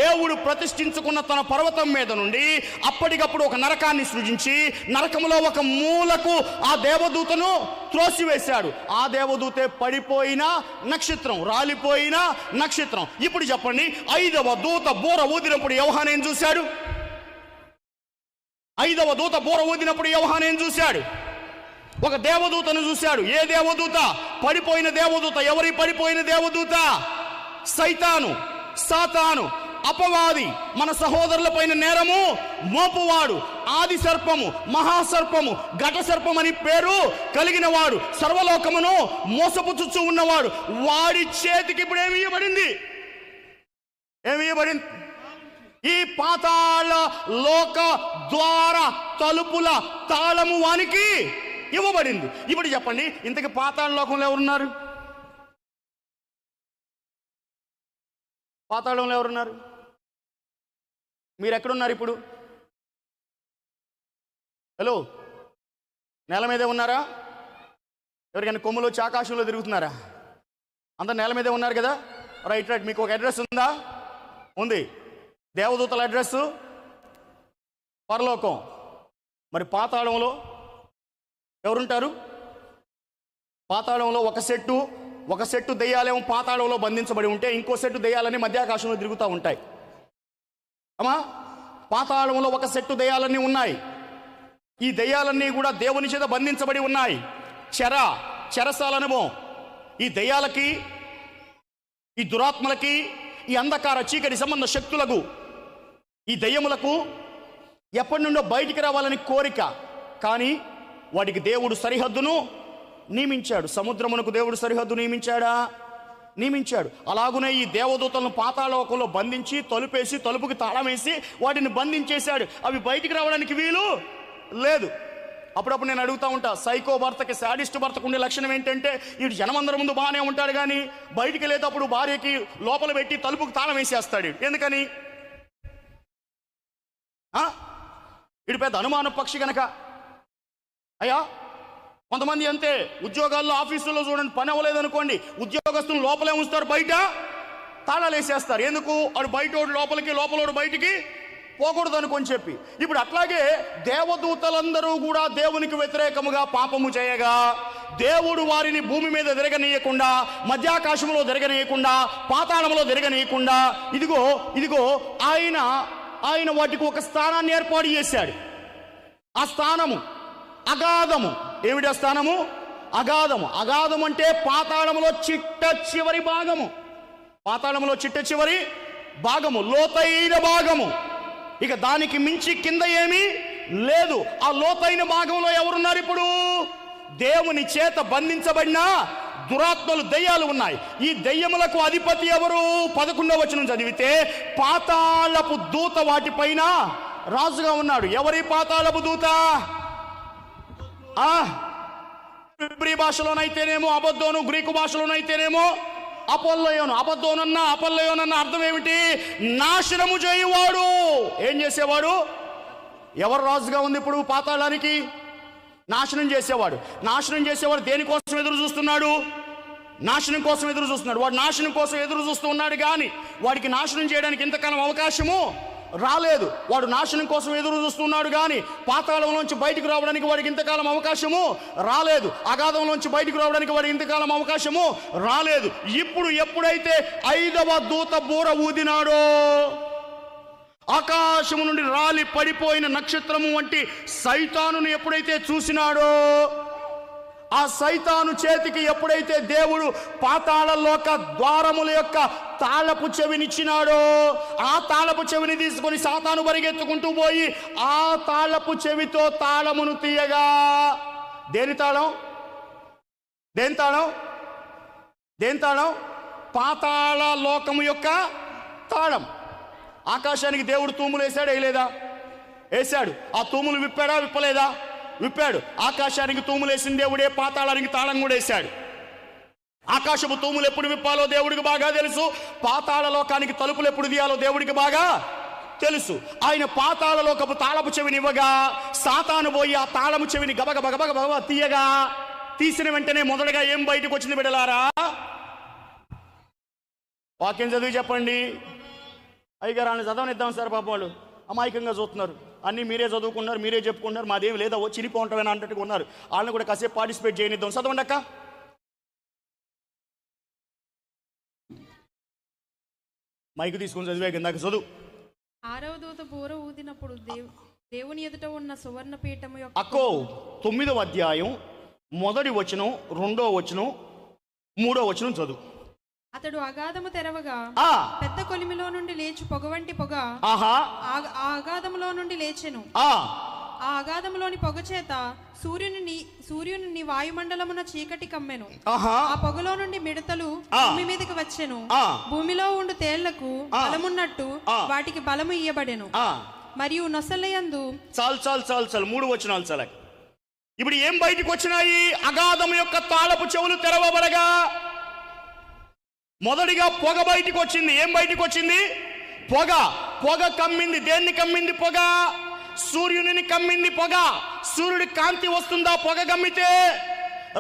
దేవుడు ప్రతిష్ఠించుకున్న తన పర్వతం మీద నుండి అప్పటికప్పుడు ఒక నరకాన్ని సృజించి నరకములో ఒక మూలకు ఆ దేవదూతను త్రోసివేశాడు. ఆ దేవదూతే పడిపోయిన నక్షత్రం, రాలిపోయిన నక్షత్రం. ఇప్పుడు చెప్పండి, 5వ దూత బూర ఊదినప్పుడు యోహాను ఏం చూశాడు? 5వ దూత బూర ఊదినప్పుడు యోహాను ఏం చూశాడు? ఒక దేవదూతను చూశాడు. ఏ దేవదూత? పడిపోయిన దేవదూత. ఎవరి పడిపోయిన దేవదూత? సైతాను, సాతాను, అపవాది, మన సహోదరుల పైన నేరము మోపువాడు, ఆది సర్పము, మహాసర్పము, ఘట సర్పం అని పేరు కలిగిన వాడు, సర్వలోకమును మోసపుచ్చుచూ ఉన్నవాడు. వాడి చేతికి ఇప్పుడు ఏమి ఇవ్వబడింది? ఏమి ఇవ్వబడింది? ఈ పాతాళ లోక ద్వార తలుపుల తాళము వానికి ఇవ్వబడింది. ఇప్పుడు చెప్పండి, ఇంతకి పాతాళ లోకంలో ఎవరున్నారు? పాతాళంలో ఎవరున్నారు? మీరు ఎక్కడున్నారు ఇప్పుడు? హలో, నేల మీదే ఉన్నారా? ఎవరికైనా కొమ్ములో ఆకాశంలో తిరుగుతున్నారా? అందరు నేల మీదే ఉన్నారు కదా? Right right. మీకు ఒక అడ్రస్ ఉందా? ఉంది. దేవదూతల అడ్రస్ పరలోకం. మరి పాతాళంలో ఎవరుంటారు? పాతాళంలో ఒక సెట్టు దెయ్యాలేమో పాతాళంలో బంధించబడి ఉంటే, ఇంకో సెట్టు దెయ్యాలని మధ్యాకాశంలో తిరుగుతూ ఉంటాయి. అమ్మా, పాతాళంలో ఒక సెట్టు దెయ్యాలన్నీ ఉన్నాయి. ఈ దెయ్యాలన్నీ కూడా దేవుని చేత బంధించబడి ఉన్నాయి. చెరసాల అనుభవం. ఈ దెయ్యాలకి, ఈ దురాత్మలకి, ఈ అంధకార చీకటి సంబంధ శక్తులకు, ఈ దెయ్యములకు ఎప్పటి నుండో బయటికి రావాలని కోరిక. కానీ వాటికి దేవుడు సరిహద్దును నియమించాడు. సముద్రమునకు దేవుడు సరిహద్దు నియమించాడు. అలాగునే ఈ దేవదూతలను పాతాళలోకంలో బంధించి తలుపేసి, తలుపుకి తాళం వేసి వాటిని బంధించేశాడు. అవి బయటికి రావడానికి వీలు లేదు. అప్పుడప్పుడు నేను అడుగుతూ ఉంటా, సైకో భర్తకి, శాడిస్ట్ భర్తకు ఉండే లక్షణం ఏంటంటే, వీడు జనమందరి ముందు బాగానే ఉంటాడు, కానీ బయటికి వెళ్ళేటప్పుడు భార్యకి లోపల పెట్టి తలుపుకి తాళం వేసేస్తాడు. ఎందుకని? వీడు పెద్ద అనుమాన పక్షి కనుక. అయ్యా, కొంతమంది అంతే, ఉద్యోగాల్లో, ఆఫీసుల్లో చూడండి, పని అవ్వలేదనుకోండి, ఉద్యోగస్తులు లోపలే ఉంచుతారు, బయట తాళాలు వేసేస్తారు. ఎందుకు? వాడు బయటోడు లోపలికి, లోపలోడు బయటికి పోకూడదు అనుకొని చెప్పి. ఇప్పుడు అట్లాగే దేవదూతలందరూ కూడా దేవునికి వ్యతిరేకముగా పాపము చేయగా, దేవుడు వారిని భూమి మీద తిరగనీయకుండా, మధ్యాకాశంలో తిరగనీయకుండా, పాతాళంలో తిరగనీయకుండా, ఇదిగో ఆయన వాటికి ఒక స్థానాన్ని ఏర్పాటు చేశాడు. ఆ స్థానము అగాధము. ఏమిటి ఆ స్థానము? అగాధము. అగాధం అంటే పాతాళములో చిట్ట చివరి భాగము. పాతాళములో చిట్ట చివరి భాగము, లోతైన భాగము. ఇక దానికి మించి కింద ఏమీ లేదు. ఆ లోతైన భాగంలో ఎవరున్నారు? ఇప్పుడు దేవుని చేత బంధించబడిన దురాత్మలు, దెయ్యాలు ఉన్నాయి. ఈ దెయ్యములకు అధిపతి ఎవరు? 11వ వచనం చదివితే, పాతాళపు దూత వాటిపైన రాజుగా ఉన్నాడు. ఎవరి పాతాళపు దూత? ఇబ్రీ భాషలోనైతేనేమో అబద్దోను, గ్రీకు భాషలోనైతేనేమో అపొల్లయోను. అపొల్లయోనన్న అర్థం ఏమిటి? నాశనము చేయువాడు. ఏం చేసేవాడు? ఎవరు రాజుగా ఉంది ఇప్పుడు పాతాళానికి? నాశనం చేసేవాడు. దేనికోసం ఎదురు చూస్తున్నాడు? నాశనం కోసం ఎదురు చూస్తున్నాడు. వాడు నాశనం కోసం ఎదురు చూస్తూ ఉన్నాడు, కానీ వాడికి నాశనం చేయడానికి ఇంతకాలం అవకాశము రాలేదు. వాడు నాశనం కోసం ఎదురు చూస్తున్నాడు, కానీ పాతాళంలోంచి బయటకు రావడానికి వాడికి ఇంతకాలం అవకాశము రాలేదు. అగాధంలోంచి బయటకు రావడానికి వాడికి ఇంతకాలం అవకాశము రాలేదు. ఇప్పుడు ఎప్పుడైతే 5వ దూత బూర ఊదినాడో, ఆకాశము నుండి రాలి పడిపోయిన నక్షత్రము వంటి సైతానుని ఎప్పుడైతే చూసినాడో, ఆ సైతాను చేతికి ఎప్పుడైతే దేవుడు పాతాళలోక ద్వారముల యొక్క తాళపు చెవినిచ్చినాడో, ఆ తాళపు చెవిని తీసుకొని సాతాను పరిగెత్తుకుంటూ పోయి ఆ తాళపు చెవితో తాళమును తీయగా, దేని తాళం? పాతాళ లోకము యొక్క తాళం. ఆకాశానికి దేవుడు తూములు వేశాడు, వేయలేదా? వేశాడు. ఆ తూములు విప్పాడా? విప్పలేదా? విప్పాడు. ఆకాశానికి తూములు వేసిన దేవుడే పాతాళానికి తాళం కూడా వేశాడు. ఆకాశపు తూములు ఎప్పుడు విప్పాలో దేవుడికి బాగా తెలుసు. పాతాళ లోకానికి తలుపులు ఎప్పుడు తీయాలో దేవుడికి బాగా తెలుసు. ఆయన పాతాళ లోకపు తాళపు చెవిని ఇవ్వగా, సాతాను పోయి ఆ తాళము చెవిని గబగబ తీయగా, తీసిన వెంటనే మొదటగా ఏం బయటకు వచ్చింది బిడ్డలారా? వాక్యం చదివి చెప్పండి. అయ్యగారు ఆయన చదవనిద్దాం సార్, పాపం వాళ్ళు అమాయకంగా చూస్తున్నారు. అన్నీ మీరే చదువుకున్నారు, మీరే చెప్పుకున్నారు, మాదేం లేదా, చిరిపోంటామని అన్నట్టుగా ఉన్నారు. వాళ్ళని కూడా కాసేపు పార్టిసిపేట్ చేయనిద్దాం. చదవండి అక్క. మైకు తీసుకుని చదివే కిందాక చదువు. 6వ దూత బూర ఊదినప్పుడు దేవుని ఎదుట ఉన్న సువర్ణ పీఠము యొక్క 9వ అధ్యాయం మొదటి వచనం, రెండో వచనం, మూడో వచనం చదువు. అతడు అగాధము తెరవగా ఆ పెద్ద కొలిమిలో నుండి లేచి పొగ వంటి పొగ ఆహా ఆ అగాధములో నుండి లేచెను. ఆ ఆ అగాధములోని పొగ చేత సూర్యుని వాయుమండలమున చీకటి కమ్మెను. ఆహా ఆ పొగలో నుండి మిడతలు భూమి మీదకి వచ్చెను. భూమిలో ఉండు తేళ్లకు బలమున్నట్టు వాటికి బలము ఇయ్యబడెను. మరియు నొసలయందు చాలు చాలు చాలు చాలు 3 వచనాలు చాలు. ఇప్పుడు ఏం బయటికి వచ్చినాయి? అగాధం యొక్క తాళపు చెవులు తెరవబడగా మొదటిగా పొగ బయటికి వచ్చింది. ఏం బయటికి వచ్చింది? పొగ. పొగ కమ్మింది. దేన్ని కమ్మింది? పొగ. సూర్యుని కమ్మింది పొగ. సూర్యుడి కాంతి వస్తుందా పొగ కమ్మితే?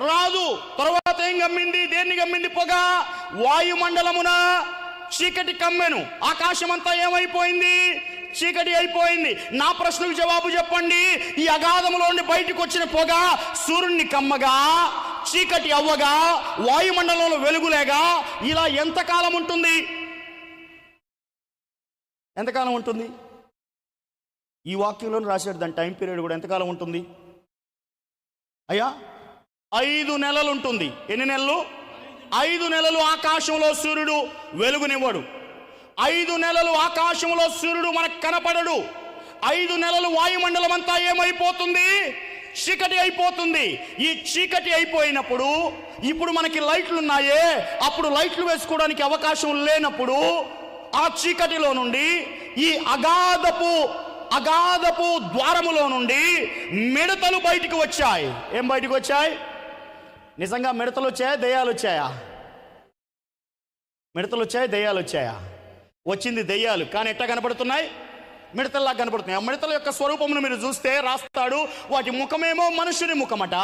రాదు. తర్వాత ఏం కమ్మింది? దేన్ని కమ్మింది? పొగ. వాయుమండలమున చీకటి కమ్మెను. ఆకాశం అంతా ఏమైపోయింది? చీకటి అయిపోయింది. నా ప్రశ్నకు జవాబు చెప్పండి. ఈ అగాధములో నుండి బయటకు వచ్చిన పొగ సూర్యుడిని కమ్మగా, చీకటి అవ్వగా, వాయుమండలంలో వెలుగులేగా ఇలా ఎంతకాలం ఉంటుంది? ఎంతకాలం ఉంటుంది? ఈ వాక్యంలో రాశాడు దాని టైం పీరియడ్ కూడా. ఎంతకాలం ఉంటుంది అయ్యా? 5 నెలలు ఉంటుంది. ఎన్ని నెలలు? 5 నెలలు ఆకాశంలో సూర్యుడు వెలుగునివ్వడు. 5 నెలలు ఆకాశంలో సూర్యుడు మనకు కనపడడు. 5 నెలలు వాయుమండలం అంతా ఏమైపోతుంది? చీకటి అయిపోతుంది. ఈ చీకటి అయిపోయినప్పుడు ఇప్పుడు మనకి లైట్లు ఉన్నాయే, అప్పుడు లైట్లు వేసుకోవడానికి అవకాశం లేనప్పుడు ఆ చీకటిలో నుండి ఈ అగాధపు ద్వారములో నుండి మిడతలు బయటికి వచ్చాయి. ఏం బయటికి వచ్చాయి? నిజంగా మిడతలు వచ్చాయా? దెయ్యాలు వచ్చాయా? మిడతలు వచ్చాయా? దెయ్యాలు వచ్చాయా? వచ్చింది దెయ్యాలు. కానీ ఎట్లా కనపడుతున్నాయి? మిడతల్లా కనపడుతున్నాయి. ఆ మిడతల యొక్క స్వరూపమును మీరు చూస్తే రాస్తాడు, వాటి ముఖమేమో మనుషుని ముఖమట,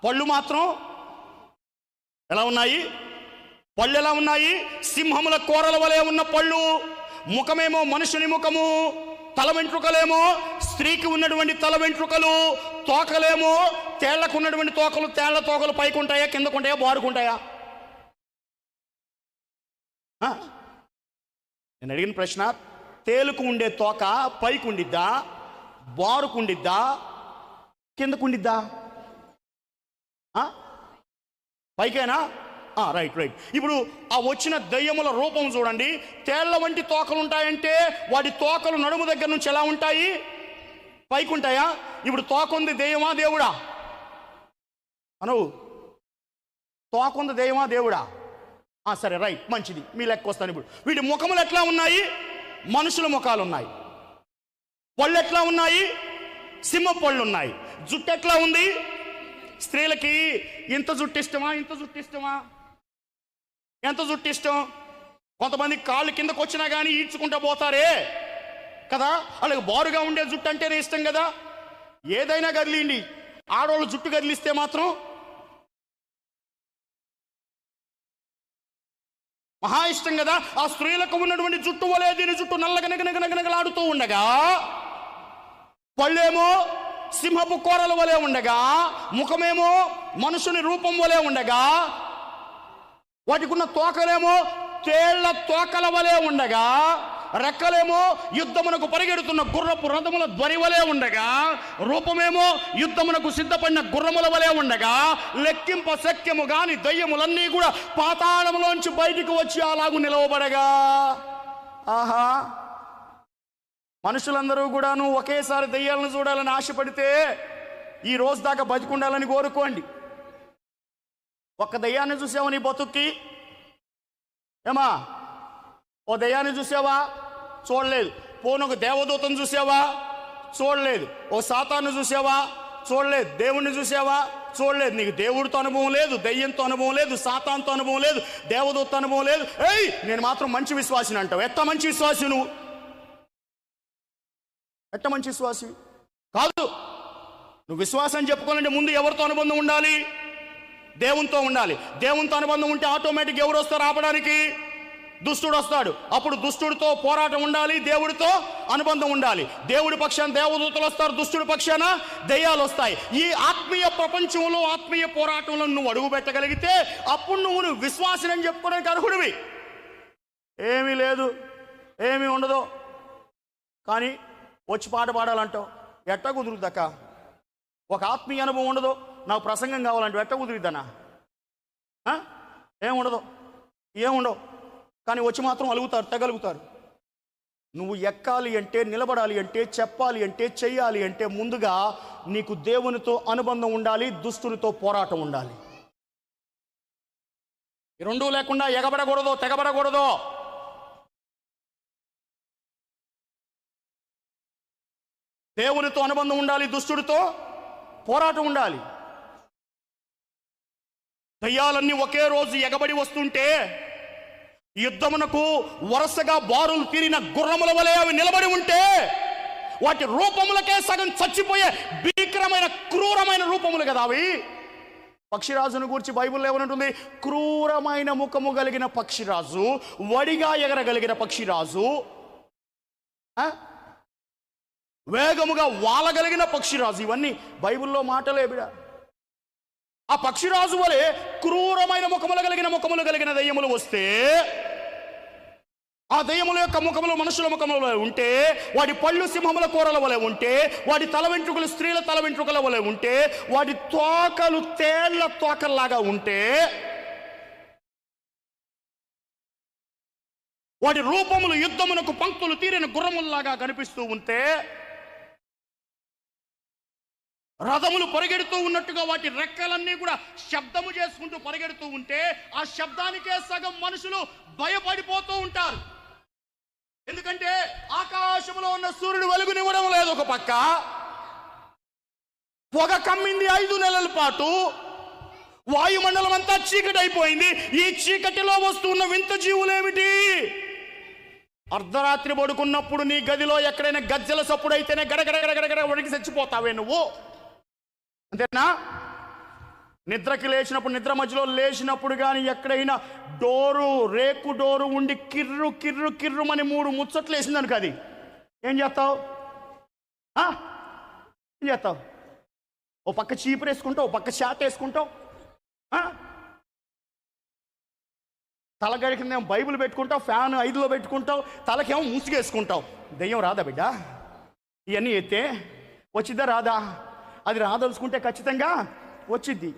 పళ్ళు మాత్రం ఎలా ఉన్నాయి? పళ్ళు ఎలా ఉన్నాయి? సింహముల కోరల వలె ఉన్న పళ్ళు. ముఖమేమో మనుషుని ముఖము, తల వెంట్రుకలేమో స్త్రీకి ఉన్నటువంటి తల వెంట్రుకలు, తోకలేమో తేళ్లకు ఉన్నటువంటి తోకలు. తేళ్ల తోకలు పైకి ఉంటాయా, కిందకు ఉంటాయా, బారుకుంటాయా? నేను అడిగిన ప్రశ్న, తేలుకు ఉండే తోక పైకి ఉండిద్దా, బారుకుండిద్దా, కిందకుండిద్దా? పైకేనా? రైట్. ఇప్పుడు ఆ వచ్చిన దయ్యముల రూపం చూడండి. తేళ్ల వంటి తోకలు ఉంటాయంటే వాటి తోకలు నడుము దగ్గర నుంచి ఎలా ఉంటాయి? పైకి ఉంటాయా? ఇప్పుడు తోకుంది దెయ్యమా దేవుడా? అనవు. తోకుంది దెయ్యమా దేవుడా? సరే, రైట్, మంచిది, మీ లెక్క వస్తాను. ఇప్పుడు వీటి ముఖములు ఎట్లా ఉన్నాయి? మనుషుల ముఖాలు ఉన్నాయి. పళ్ళు ఎట్లా ఉన్నాయి? సింహ పళ్ళు ఉన్నాయి. జుట్టు ఎట్లా ఉంది? స్త్రీలకి ఇంత జుట్టు ఇష్టమా, ఇంత జుట్టు ఇష్టమా? ఎంత జుట్టు ఇష్టం? కొంతమంది కాళ్ళు కిందకు వచ్చినా కానీ ఈడ్చుకుంటూ పోతారే కదా, వాళ్ళకి బారుగా ఉండే జుట్టు అంటేనే ఇష్టం కదా. ఏదైనా కదిలిండి, ఆడవాళ్ళు జుట్టు కదిలిస్తే మాత్రం మహా ఇష్టం కదా. ఆ స్త్రీలకు ఉన్నటువంటి జుట్టు వలే దీని జుట్టు నల్లగనగనగనగనగలాడుతూ ఉండగా, పళ్ళేమో సింహపు కోరల వలె ఉండగా, ముఖమేమో మనుషుని రూపం వలె ఉండగా, వాటికి ఉన్న తోకలేమో తేళ్ల తోకల వలె ఉండగా, రెక్కలేమో యుద్ధమునకు పరిగెడుతున్న గుర్రపు రథముల ధ్వని వలె ఉండగా, రూపమేమో యుద్ధమునకు సిద్ధపడిన గుర్రముల వలె ఉండగా, లెక్కింప శక్యము గాని దయ్యములన్నీ కూడా పాతాళములోంచి బయటికి వచ్చి అలాగూ నిలవబడగా, ఆహా, మనుషులందరూ కూడాను ఒకేసారి దయ్యాలను చూడాలని ఆశపడితే ఈ రోజు దాకా బతికుండాలని కోరుకోండి. ఒక్క దయ్యాన్ని చూసావా నీ బతుక్కి? ఏమా, ఓ దయ్యాన్ని చూసావా? చూడలేదు. పోను ఒక దేవదూతను చూసావా? చూడలేదు. ఓ సాతాను చూసావా? చూడలేదు. దేవుణ్ణి చూసావా? చూడలేదు. నీకు దేవుడితో అనుభవం లేదు, దయ్యంతో అనుభవం లేదు, సాతాన్తో అనుభవం లేదు, దేవదూత అనుభవం లేదు. నేను మాత్రం మంచి విశ్వాసిని అంటావు. ఎట్ట మంచి విశ్వాసి నువ్వు? ఎట్ట మంచి విశ్వాసి కాదు. నువ్వు విశ్వాసం చెప్పుకోవాలంటే ముందు ఎవరితో అనుబంధం ఉండాలి? దేవునితో ఉండాలి. దేవునితో అనుబంధం ఉంటే ఆటోమేటిక్ ఎవరు వస్తారు ఆపడానికి? దుష్టుడు వస్తాడు. అప్పుడు దుష్టుడితో పోరాటం ఉండాలి, దేవుడితో అనుబంధం ఉండాలి. దేవుడి పక్షాన దేవదూతలు వస్తారు, దుష్టుడి పక్షాన దెయ్యాలు వస్తాయి. ఈ ఆత్మీయ ప్రపంచంలో, ఆత్మీయ పోరాటంలో నువ్వు అడుగు పెట్టగలిగితే అప్పుడు నువ్వు విశ్వాసిని చెప్పుకోవడానికి అర్హుడివి. ఏమీ లేదు, ఏమీ ఉండదు, కానీ వచ్చి పాట పాడాలంటావు. ఎట్టా కుదురుదక్క? ఒక ఆత్మీయ అనుభవం ఉండదు, నాకు ప్రసంగం కావాలంటే ఎట్ట కుదిరిద్దనా? ఏముండదు, ఏముండవు. కానీ వచ్చి మాత్రం అలుగుతారు, తెగలుగుతారు. నువ్వు ఎక్కాలి అంటే, నిలబడాలి అంటే, చెప్పాలి అంటే, చెయ్యాలి అంటే ముందుగా నీకు దేవునితో అనుబంధం ఉండాలి, దుష్టునితో పోరాటం ఉండాలి. ఈ రెండూ లేకుండా ఎగబడకూడదు, తెగబడకూడదు. దేవునితో అనుబంధం ఉండాలి, దుష్టుడితో పోరాటం ఉండాలి. దయ్యాలన్నీ ఒకే రోజు ఎగబడి వస్తుంటే యుద్ధమునకు వరుసగా బారులు తీరిన గుర్రముల వలె అవి నిలబడి ఉంటే వాటి రూపములకే సగం చచ్చిపోయే భీకరమైన క్రూరమైన రూపములు కదా అవి. పక్షిరాజును గురించి బైబిల్లో ఏమనుంటుంది? క్రూరమైన ముఖము కలిగిన పక్షిరాజు, వడిగా ఎగరగలిగిన పక్షిరాజు, వేగముగా వాలగలిగిన పక్షిరాజు. ఇవన్నీ బైబిల్లో మాటలే బిడ. ఆ పక్షిరాజు వలె క్రూరమైన ముఖములు కలిగిన దయ్యములు వస్తే, ఆ దయ్యముల యొక్క ముఖములు మనుషుల ముఖముల ఉంటే, వాటి పళ్ళు సింహముల కూరల వలె ఉంటే, వాటి తల వెంట్రుకలు స్త్రీల తల వెంట్రుకల వలె ఉంటే, వాటి తోకలు తేళ్ల తోకల్లాగా ఉంటే, వాటి రూపములు యుద్ధమునకు పంక్తులు తీరిన గుర్రముల్లాగా కనిపిస్తూ ఉంటే, రథములు పరిగెడుతూ ఉన్నట్టుగా వాటి రెక్కలన్నీ కూడా శబ్దము చేసుకుంటూ పరిగెడుతూ ఉంటే, ఆ శబ్దానికే సగం మనుషులు భయపడిపోతూ ఉంటారు. ఎందుకంటే ఆకాశంలో ఉన్న సూర్యుడు వెలుగునివ్వడం లేదు, ఒక పక్క పొగ కమ్మింది 5 నెలల పాటు, వాయుమండలం అంతా చీకటి అయిపోయింది. ఈ చీకటిలో వస్తున్న వింత జీవులేమిటి? అర్ధరాత్రి పడుకున్నప్పుడు నీ గదిలో ఎక్కడైనా గజ్జల సప్పుడు అయితేనే గడగడగడగడ వణికి చచ్చిపోతావే నువ్వు, అంతేనా? నిద్రకి లేచినప్పుడు, నిద్ర మధ్యలో లేచినప్పుడు కానీ ఎక్కడైనా డోరు, రేకు డోరు ఉండి కిర్రు కిర్రు కిర్రుమని 3 ముచ్చట్లు వేసిందనుకో, అది ఏం చేస్తావు? ఏం చేస్తావు? ఓ పక్క చీపురు వేసుకుంటావు, ఓ పక్క షాట్ వేసుకుంటావు, తలగడి కింద బైబిల్ పెట్టుకుంటావు, ఫ్యాన్ 5లో పెట్టుకుంటావు, తలకేమో ముసుగేసుకుంటావు. దెయ్యం రాదా బిడ్డ? ఇవన్నీ ఎత్తే వచ్చిద్దా రాదా? అది రాదలుచుకుంటే ఖచ్చితంగా వచ్చిద్ది.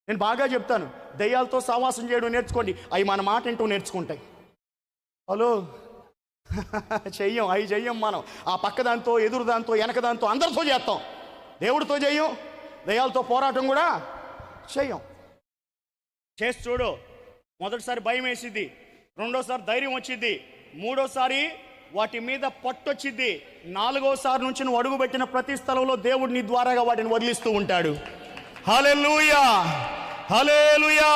నేను బాగా చెప్తాను, దయ్యాలతో సావాసం చేయడం నేర్చుకోండి, అవి మన మాట ఏంటో నేర్చుకుంటాయి. హలో, చెయ్యం, అవి చెయ్యం మనం. ఆ పక్క దాంతో, ఎదురు దాంతో, వెనక దాంతో, అందరితో చేస్తాం. దేవుడితో చెయ్యం, దయ్యాలతో పోరాటం కూడా చెయ్యం. చేసి చూడు. మొదటిసారి భయం వేసిద్ది, రెండోసారి ధైర్యం వచ్చిద్ది, మూడోసారి వాటి మీద పట్టొచ్చిద్ది, 4వసారి నుంచి నువ్వు అడుగుపెట్టిన ప్రతి స్థలంలో దేవుడు నీ ద్వారాగా వాటిని వదిలిస్తూ ఉంటాడు. హల్లెలూయా, హల్లెలూయా.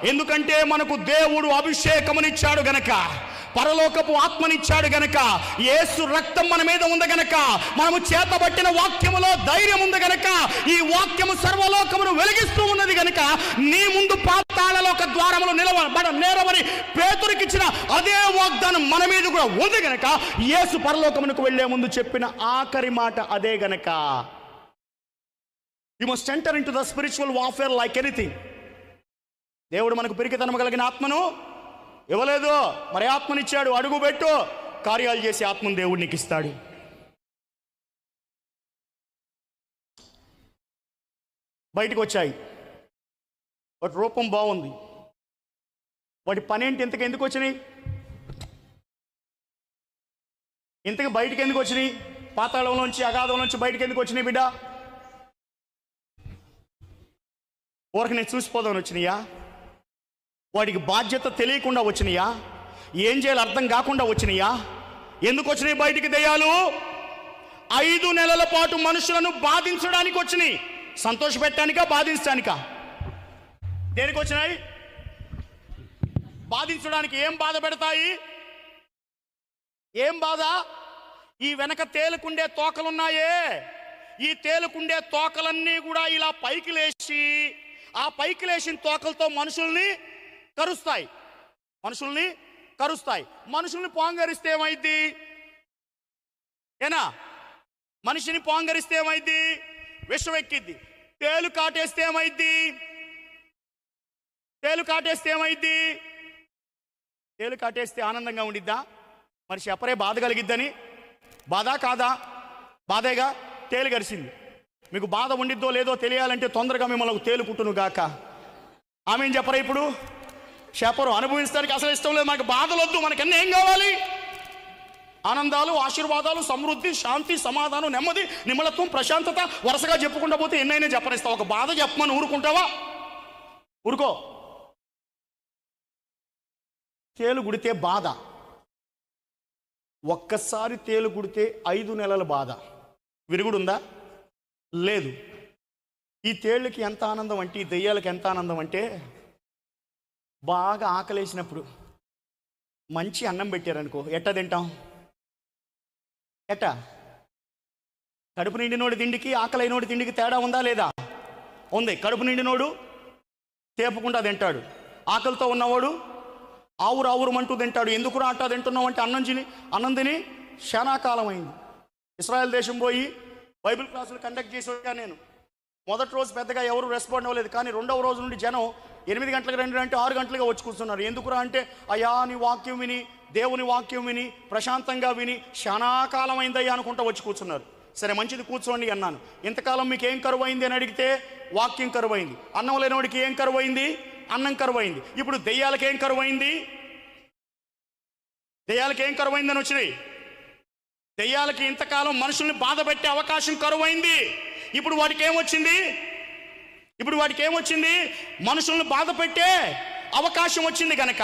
ఎందుకంటే మనకు దేవుడు అభిషేకమునిచ్చాడు గనక, పరలోకపు ఆత్మనిచ్చాడు గనక, యేసు రక్తం మన మీద ఉంది గనక, మనము చేతబట్టిన వాక్యములో ధైర్యం ఉంది గనక, ఈ వాక్యము సర్వలోకమును వెలిగిస్తూ ఉన్నది గనక, నీ ముందు పాతాళలోక ద్వారములు నేరమని పేతురుకిచ్చిన అదే వాగ్దానం మన మీద కూడా ఉంది గనక, యేసు పరలోకమునకు వెళ్లే ముందు చెప్పిన ఆఖరి మాట అదే గనక. You must enter into the spiritual warfare like anything. దేవుడు మనకు పిరికితనము కలిగిన ఆత్మను ఇవ్వలేదు, మరి ఆత్మనిచ్చాడు. అడుగుపెట్టు, కార్యాలు చేసి ఆత్మను దేవుడు నీకు ఇస్తాడు. బయటకు వచ్చాయి, వాటి రూపం బాగుంది, వాటి పనేంటి? ఇంతకు ఎందుకు వచ్చినాయి? ఇంతకు బయటికి ఎందుకు వచ్చినాయి? పాతాళంలోంచి, అగాధంలోంచి బయటికి ఎందుకు వచ్చినాయి బిడ్డ? ఊరికి నేను చూసిపోదామని వచ్చినాయా? వాటికి బాధ్యత తెలియకుండా వచ్చినాయా? ఏం చేయాలి అర్థం కాకుండా వచ్చినాయా? ఎందుకు వచ్చినాయి బయటికి దయ్యాలు? 5 నెలల పాటు మనుషులను బాధించడానికి వచ్చినాయి. సంతోషపెట్టడానికా, బాధించడానికా? దేనికి వచ్చినాయి? బాధించడానికి. ఏం బాధ పెడతాయి? ఏం బాధ? ఈ వెనక తేలుకుండే తోకలున్నాయే, ఈ తేలుకుండే తోకలన్నీ కూడా ఇలా పైకి లేచి, ఆ పైకి లేచిన తోకలతో మనుషుల్ని కరుస్తాయి, మనుషుల్ని కరుస్తాయి. మనుషుల్ని పాంగరిస్తే ఏమైద్ది? ఏనా? మనిషిని పాంగరిస్తే ఏమైద్ది? విషం ఎక్కిద్ది. తేలు కాటేస్తే ఏమైద్ది? తేలు కాటేస్తే ఏమైద్ది? తేలు కాటేస్తే ఆనందంగా ఉండిద్దా? మరి చెప్పరే బాధ కలిగిద్దని? బాధ కాదా? బాధేగా. తేలు గరిసింది. మీకు బాధ ఉండిద్దో లేదో తెలియాలంటే తొందరగా మిమ్మల్ని తేలుకుంటును గాక. ఆమె చెప్పరా ఇప్పుడు? చెప్పరు. అనుభవించడానికి అసలు ఇష్టం లేదు. మనకు బాధలు వద్దు, మనకన్నీ ఏం కావాలి? ఆనందాలు, ఆశీర్వాదాలు, సమృద్ధి, శాంతి, సమాధానం, నెమ్మది, నిమ్మలత్వం, ప్రశాంతత వరుసగా చెప్పుకుంటా పోతే ఎన్నైనా చెప్పనిస్తావు. ఒక బాధ చెప్పమని ఊరుకుంటావా? ఊరుకో. తేలు గుడితే బాధ, ఒక్కసారి తేలు గుడితే 5 నెలల బాధ. విరుగుడుందా? లేదు. ఈ తేళ్ళకి ఎంత ఆనందం అంటే, ఈ దెయ్యాలకి ఎంత ఆనందం అంటే, బాగా ఆకలేసినప్పుడు మంచి అన్నం పెట్టారనుకో, ఎట్టా తింటాం? ఎట్టా? కడుపు నిండినోడి తిండికి ఆకలైనోడి తిండికి తేడా ఉందా లేదా? ఉంది. కడుపు నిండినోడు తేపుకుండా తింటాడు, ఆకలితో ఉన్నవాడు ఆవురావురమంటూ తింటాడు. ఎందుకు అట్టా తింటున్నావు అంటే, అన్నం తిని శానాకాలం అయింది. ఇస్రాయల్ దేశం పోయి బైబిల్ క్లాసులు కండక్ట్ చేసి వచ్చాను నేను. మొదటి రోజు పెద్దగా ఎవరు రెస్పాండ్ అవ్వలేదు, కానీ రెండవ రోజు నుండి జనం 8 గంటలకు రండి అంటే 6 గంటలుగా వచ్చి కూర్చున్నారు. ఎందుకురా అంటే, అయ్యా నీ వాక్యం విని, దేవుని వాక్యం విని, ప్రశాంతంగా విని శానాకాలం అయిందయ్యా అనుకుంటా వచ్చి కూర్చున్నారు. సరే మంచిది, కూర్చోండి అన్నాను. ఇంతకాలం మీకు ఏం కరువు అయింది అని అడిగితే వాక్యం కరువు అయింది. అన్నం లేనివాడికి ఏం కరువు అయింది? అన్నం కరువు అయింది. ఇప్పుడు దెయ్యాలకి ఏం కరువు అయింది? దెయ్యాలకి ఏం కరువు అయిందని వచ్చినాయి. దెయ్యాలకి ఇంతకాలం మనుషుల్ని బాధ పెట్టే అవకాశం కరువైంది. ఇప్పుడు వాటికి ఏమొచ్చింది? మనుషుల్ని బాధ పెట్టే అవకాశం వచ్చింది కనుక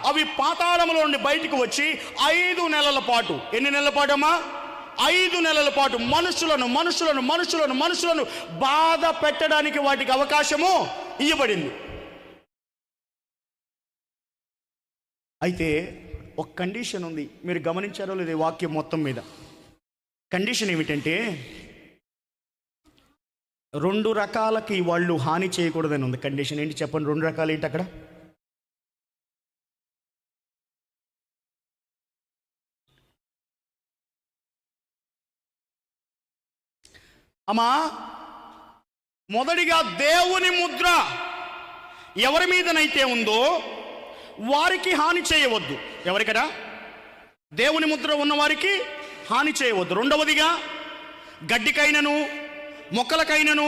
అవి పాతాళంలో నుండి బయటికి వచ్చి 5 నెలల పాటు, ఎన్ని నెలల పాటు అమ్మా? 5 నెలల పాటు మనుషులను బాధ పెట్టడానికి వాటికి అవకాశము ఇవ్వబడింది. అయితే ఒక కండిషన్ ఉంది. మీరు గమనించారో లేదు? వాక్యం మొత్తం మీద కండిషన్ ఏమిటంటే, 2 రకాలకి వాళ్ళు హాని చేయకూడదని ఉంది. కండిషన్ ఏంటి చెప్పండి? 2 రకాలు ఏంటి అక్కడ? అమ్మా, మొదటిగా దేవుని ముద్ర ఎవరి మీదనైతే ఉందో వారికి హాని చేయవద్దు. ఎవరికడా? దేవుని ముద్ర ఉన్న వారికి హాని చేయవద్దు. రెండవదిగా గడ్డికైనను, మొక్కలకైనను,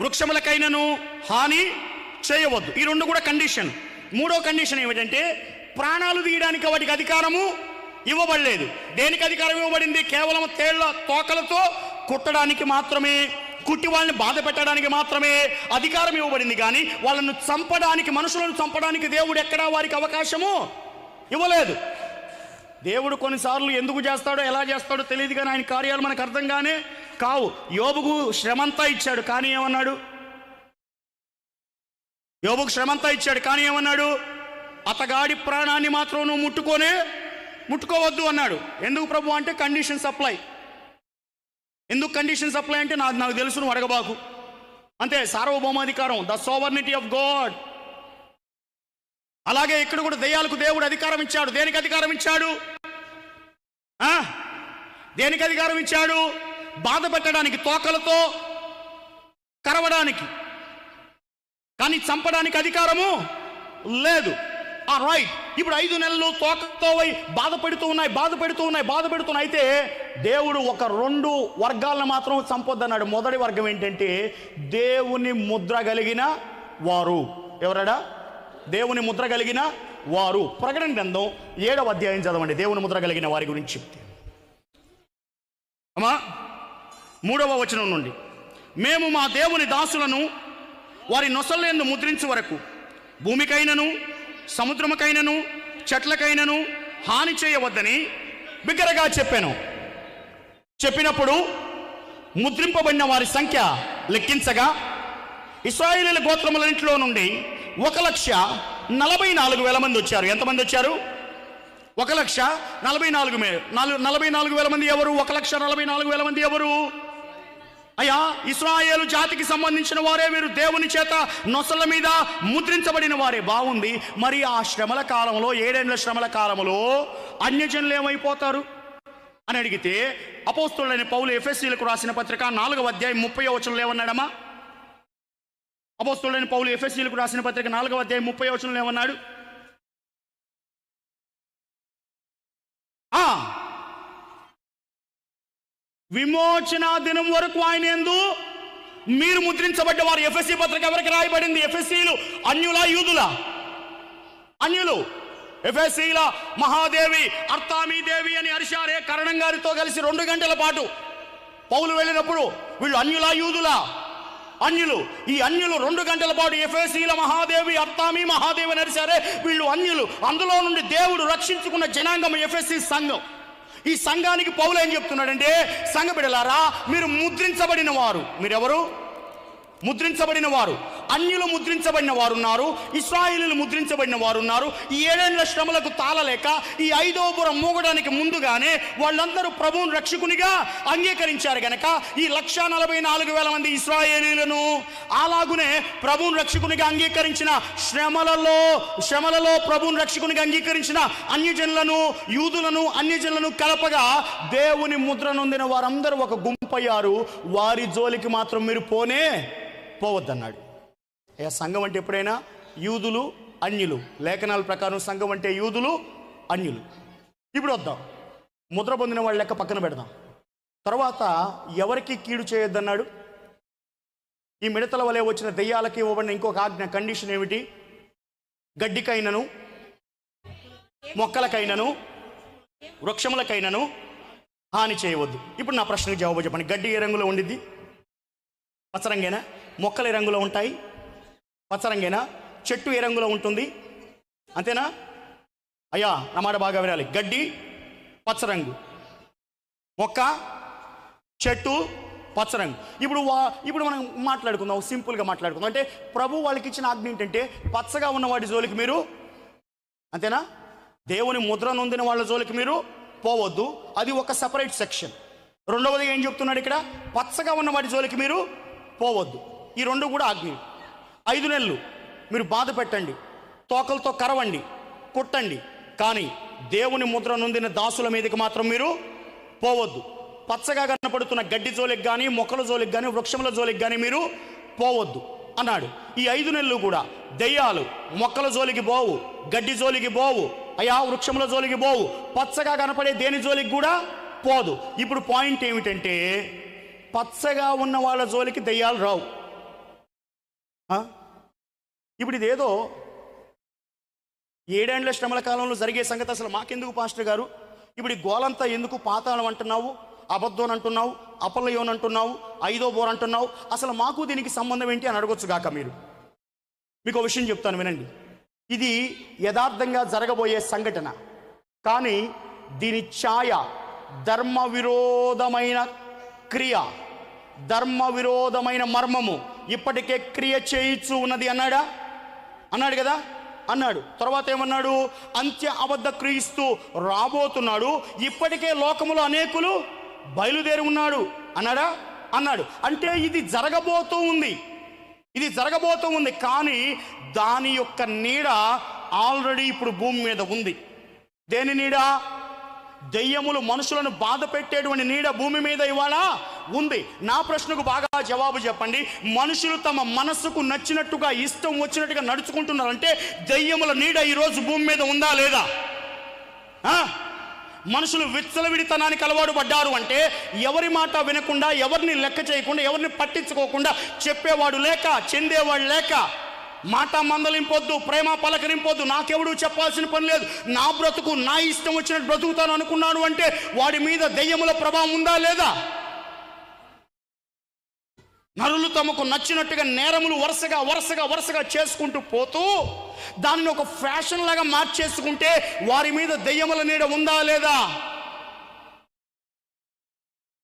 వృక్షములకైనను హాని చేయవద్దు. ఈ 2 కూడా కండిషన్. 3వ కండిషన్ ఏమిటంటే, ప్రాణాలు తీయడానికి వాటికి అధికారము ఇవ్వబడలేదు. దేనికి అధికారం ఇవ్వబడింది? కేవలం తేళ్ల తోకలతో కుట్టడానికి మాత్రమే, కుట్టి వాళ్ళని బాధ పెట్టడానికి మాత్రమే అధికారం ఇవ్వబడింది. కానీ వాళ్ళను చంపడానికి, మనుషులను చంపడానికి దేవుడు ఎక్కడా వారికి అవకాశము ఇవ్వలేదు. దేవుడు కొన్నిసార్లు ఎందుకు చేస్తాడో, ఎలా చేస్తాడో తెలియదు, కానీ ఆయన కార్యాలు మనకు అర్థంగానే కావు. యోబుకు శ్రమంతా ఇచ్చాడు, కానీ ఏమన్నాడు? అతగాడి ప్రాణాన్ని మాత్రం నువ్వు ముట్టుకోవద్దు అన్నాడు. ఎందుకు ప్రభు అంటే, కండిషన్ సప్లై. ఎందుకు కండిషన్ సప్లై అంటే, నాకు తెలుసు, నువ్వు అడగబాకు అంతే. సార్వభౌమాధికారం, ద సోవర్నిటీ ఆఫ్ గాడ్. అలాగే ఇక్కడ కూడా దెయ్యాలకు దేవుడు అధికారం ఇచ్చాడు. దేనికి అధికారం ఇచ్చాడు? బాధ పెట్టడానికి, తోకలతో కరవడానికి, కానీ చంపడానికి అధికారము లేదు. రైట్. ఇప్పుడు 5 నెలలు తోకతో బాధపెడుతున్నాయి. అయితే దేవుడు ఒక 2 వర్గాలను మాత్రం చంపొద్దన్నాడు. మొదటి వర్గం ఏంటంటే, దేవుని ముద్ర కలిగిన వారు. ఎవరడా? దేవుని ముద్ర కలిగిన వారు. ప్రకటన గ్రంథం 7వ అధ్యాయం చదవండి. దేవుని ముద్ర కలిగిన వారి గురించి చెప్తే, అమ్మా 3వ వచనం నుండి, మేము మా దేవుని దాసులను వారి నొసలందు ముద్రించు వరకు భూమికైనను, సముద్రముకైనను, చెట్లకైనను హాని చేయవద్దని బిగ్గరగా చెప్పినప్పుడు ముద్రింపబడిన వారి సంఖ్య లెక్కించగా ఇశ్రాయేలీయుల గోత్రములన్నింటిలో నుండి 1,44,000 మంది వచ్చారు. ఎంతమంది వచ్చారు? 1,44,000 మంది. ఎవరు? 1,44,000 మంది ఎవరు? అయ్యా, ఇశ్రాయేలు జాతికి సంబంధించిన వారే వీరు. దేవుని చేత నొసల మీద ముద్రించబడిన వారే. బాగుంది. మరి ఆ శ్రమల కాలంలో, 7 ఏళ్ల శ్రమల కాలంలో అన్యజనులు ఏమైపోతారు అని అడిగితే, అపోస్తలుడైన పౌలు ఎఫెసీయులకు రాసిన పత్రిక 4వ అధ్యాయం 30వ వచనంలో ఏమన్నాడమ్మా? అపోస్తలుడైన పౌలు ఎఫెసీయులకు రాసిన పత్రిక 4వ అధ్యాయం 30వ వచనంలో ఏమన్నాడు? విమోచన దినం వరకు ఆయన యందు మీరు ముద్రించబడ్డవారు. ఎఫెసీ పత్రిక ఎవరికి రాయబడింది? ఎఫెసీలు అన్యులా యూదులా? అన్యులు. ఎఫెసీల మహాదేవి అర్తామీదేవి అని అరిశారే కరణం గారితో కలిసి 2 గంటల పాటు పౌలు వెళ్ళినప్పుడు, వీళ్ళు అన్యులా యూదులా? అన్యులు. ఈ అన్యులు 2 గంటల పాటు ఎఫెసీల మహాదేవి అర్తామీ మహాదేవి అని అరిశారే, వీళ్ళు అన్యులు. అందులో నుండి దేవుడు రక్షించుకున్న జనాంగం ఎఫెసీ సంఘం. ఈ సంఘానికి పౌలు ఏం చెప్తున్నాడంటే, సంఘ బిడ్డలారా, మీరు ముద్రించబడిన వారు. మీరెవరు? ముద్రించబడిన వారు. అన్యులు ముద్రించబడిన వారు ఉన్నారు, ఇశ్రాయేలీయులు ముద్రించబడిన వారు ఉన్నారు. ఈ 7 ఏళ్ల శ్రమలకు తాళలేక ఈ 5వ బుర్ర మూగడానికి ముందుగానే వాళ్ళందరూ ప్రభువును రక్షకునిగా అంగీకరించారు గనక ఈ 1,44,000 మంది ఇశ్రాయేలీయులను, అలాగునే ప్రభువును రక్షకునిగా అంగీకరించిన శ్రమలలో ప్రభువును రక్షకునిగా అంగీకరించిన అన్యజనులను, యూదులను, అన్యజనులను కలపగా దేవుని ముద్ర నొందిన వారందరూ ఒక గుంపయ్యారు. వారి జోలికి మాత్రం మీరు పోవద్దన్నాడు. సంఘం అంటే ఎప్పుడైనా యూదులు, అన్యులు. లేఖనాల ప్రకారం సంఘం అంటే యూదులు, అన్యులు. ఇప్పుడు వద్దాం, ముద్ర పొందిన వాళ్ళ లెక్క పక్కన పెడదాం. తర్వాత ఎవరికి కీడు చేయొద్దన్నాడు? ఈ మిడతల వలె వచ్చిన దెయ్యాలకి ఇవ్వబడిన ఇంకొక ఆజ్ఞ, కండిషన్ ఏమిటి? గడ్డికైనను, మొక్కలకైనను, వృక్షములకైనను హాని చేయవద్దు. ఇప్పుడు నా ప్రశ్నకు జవాబు చెప్పండి. గడ్డి ఏ రంగులో ఉండిద్ది? పచ్చరంగేనా? మొక్కలు ఏ రంగులో ఉంటాయి? పచ్చరంగేనా? చెట్టు ఏ రంగులో ఉంటుంది? అంతేనా? అయ్యా, నా మాట బాగా వినాలి. గడ్డి పచ్చరంగు, మొక్క, చెట్టు పచ్చరంగు. ఇప్పుడు మనం మాట్లాడుకుందాం, సింపుల్గా మాట్లాడుకుందాం. అంటే ప్రభు వాళ్ళకి ఇచ్చిన ఆజ్ఞ ఏంటంటే, పచ్చగా ఉన్న వాటి జోలికి మీరు, అంతేనా? దేవుని ముద్ర నొందిన వాళ్ళ జోలికి మీరు పోవద్దు. అది ఒక సపరేట్ సెక్షన్. రెండవది ఏం చెప్తున్నాడు ఇక్కడ? పచ్చగా ఉన్న వాటి జోలికి మీరు పోవద్దు. ఈ 2 కూడా ఆజ్ఞ. 5 నెలలు మీరు బాధ పెట్టండి, తోకలతో కరవండి, కొట్టండి, కానీ దేవుని ముద్ర నొందిన దాసుల మీదకి మాత్రం మీరు పోవద్దు. పచ్చగా కనపడుతున్న గడ్డి జోలికి కానీ, మొక్కల జోలికి కానీ, వృక్షముల జోలికి కానీ మీరు పోవద్దు అన్నాడు. ఈ 5 నెలలు కూడా దెయ్యాలు మొక్కల జోలికి పోవు, గడ్డి జోలికి పోవు, అయా వృక్షముల జోలికి పోవు, పచ్చగా కనపడే దేని జోలికి కూడా పోదు. ఇప్పుడు పాయింట్ ఏమిటంటే, పచ్చగా ఉన్న వాళ్ళ జోలికి దెయ్యాలు రావు. ఇప్పుడు ఇదేదో 7 ఏళ్ల శ్రమల కాలంలో జరిగే సంగతి. అసలు మాకెందుకు పాస్టర్ గారు? ఇప్పుడు ఈ గోలంతా ఎందుకు? పాతాళం అంటున్నావు, అబద్ధం అంటున్నావు, అపలయోన్ అంటున్నావు, 5వ బోర్ అంటున్నావు, అసలు మాకు దీనికి సంబంధం ఏంటి అని అడగొచ్చు గాక మీరు. మీకు విషయం చెప్తాను, వినండి. ఇది యథార్థంగా జరగబోయే సంఘటన, కానీ దీని ఛాయ ధర్మ విరోధమైన క్రియ, ధర్మ విరోధమైన మర్మము ఇప్పటికే క్రియ చేయిచు ఉన్నది అన్నాడు కదా. అన్నాడు. తర్వాత ఏమన్నాడు? అంత్య అబద్ధ క్రీస్తు రాబోతున్నాడు, ఇప్పటికే లోకములో అనేకులు బయలుదేరి ఉన్నాడు అన్నాడు. అంటే ఇది జరగబోతూ ఉంది, కానీ దాని యొక్క నీడ ఆల్రెడీ ఇప్పుడు భూమి మీద ఉంది. దేని నీడ? దెయ్యములు మనుషులను బాధ పెట్టేటువంటి నీడ భూమి మీద ఇవాళ ఉంది. నా ప్రశ్నకు బాగా జవాబు చెప్పండి. మనుషులు తమ మనసుకు నచ్చినట్టుగా, ఇష్టం వచ్చినట్టుగా నడుచుకుంటున్నారంటే దెయ్యముల నీడ ఈరోజు భూమి మీద ఉందా లేదా? మనుషులు విచ్చలవిడితనానికి అలవాటు పడ్డారు అంటే, ఎవరి మాట వినకుండా, ఎవరిని లెక్క చేయకుండా, ఎవరిని పట్టించుకోకుండా, చెప్పేవాడు లేక, చెందేవాడు లేక, మాట మందలింపొద్దు, ప్రేమ పలకరింపొద్దు, నాకెవడు చెప్పాల్సిన పని లేదు, నా బ్రతుకు నా ఇష్టం వచ్చినట్టు బ్రతుకుతాను అనుకున్నాను అంటే వాడి మీద దెయ్యముల ప్రభావం ఉందా లేదా? నరులు తమకు నచ్చినట్టుగా నేరములు వరుసగా చేసుకుంటూ పోతూ దానిని ఒక ఫ్యాషన్ లాగా మార్చేసుకుంటే వారి మీద దెయ్యముల నీడ ఉందా లేదా?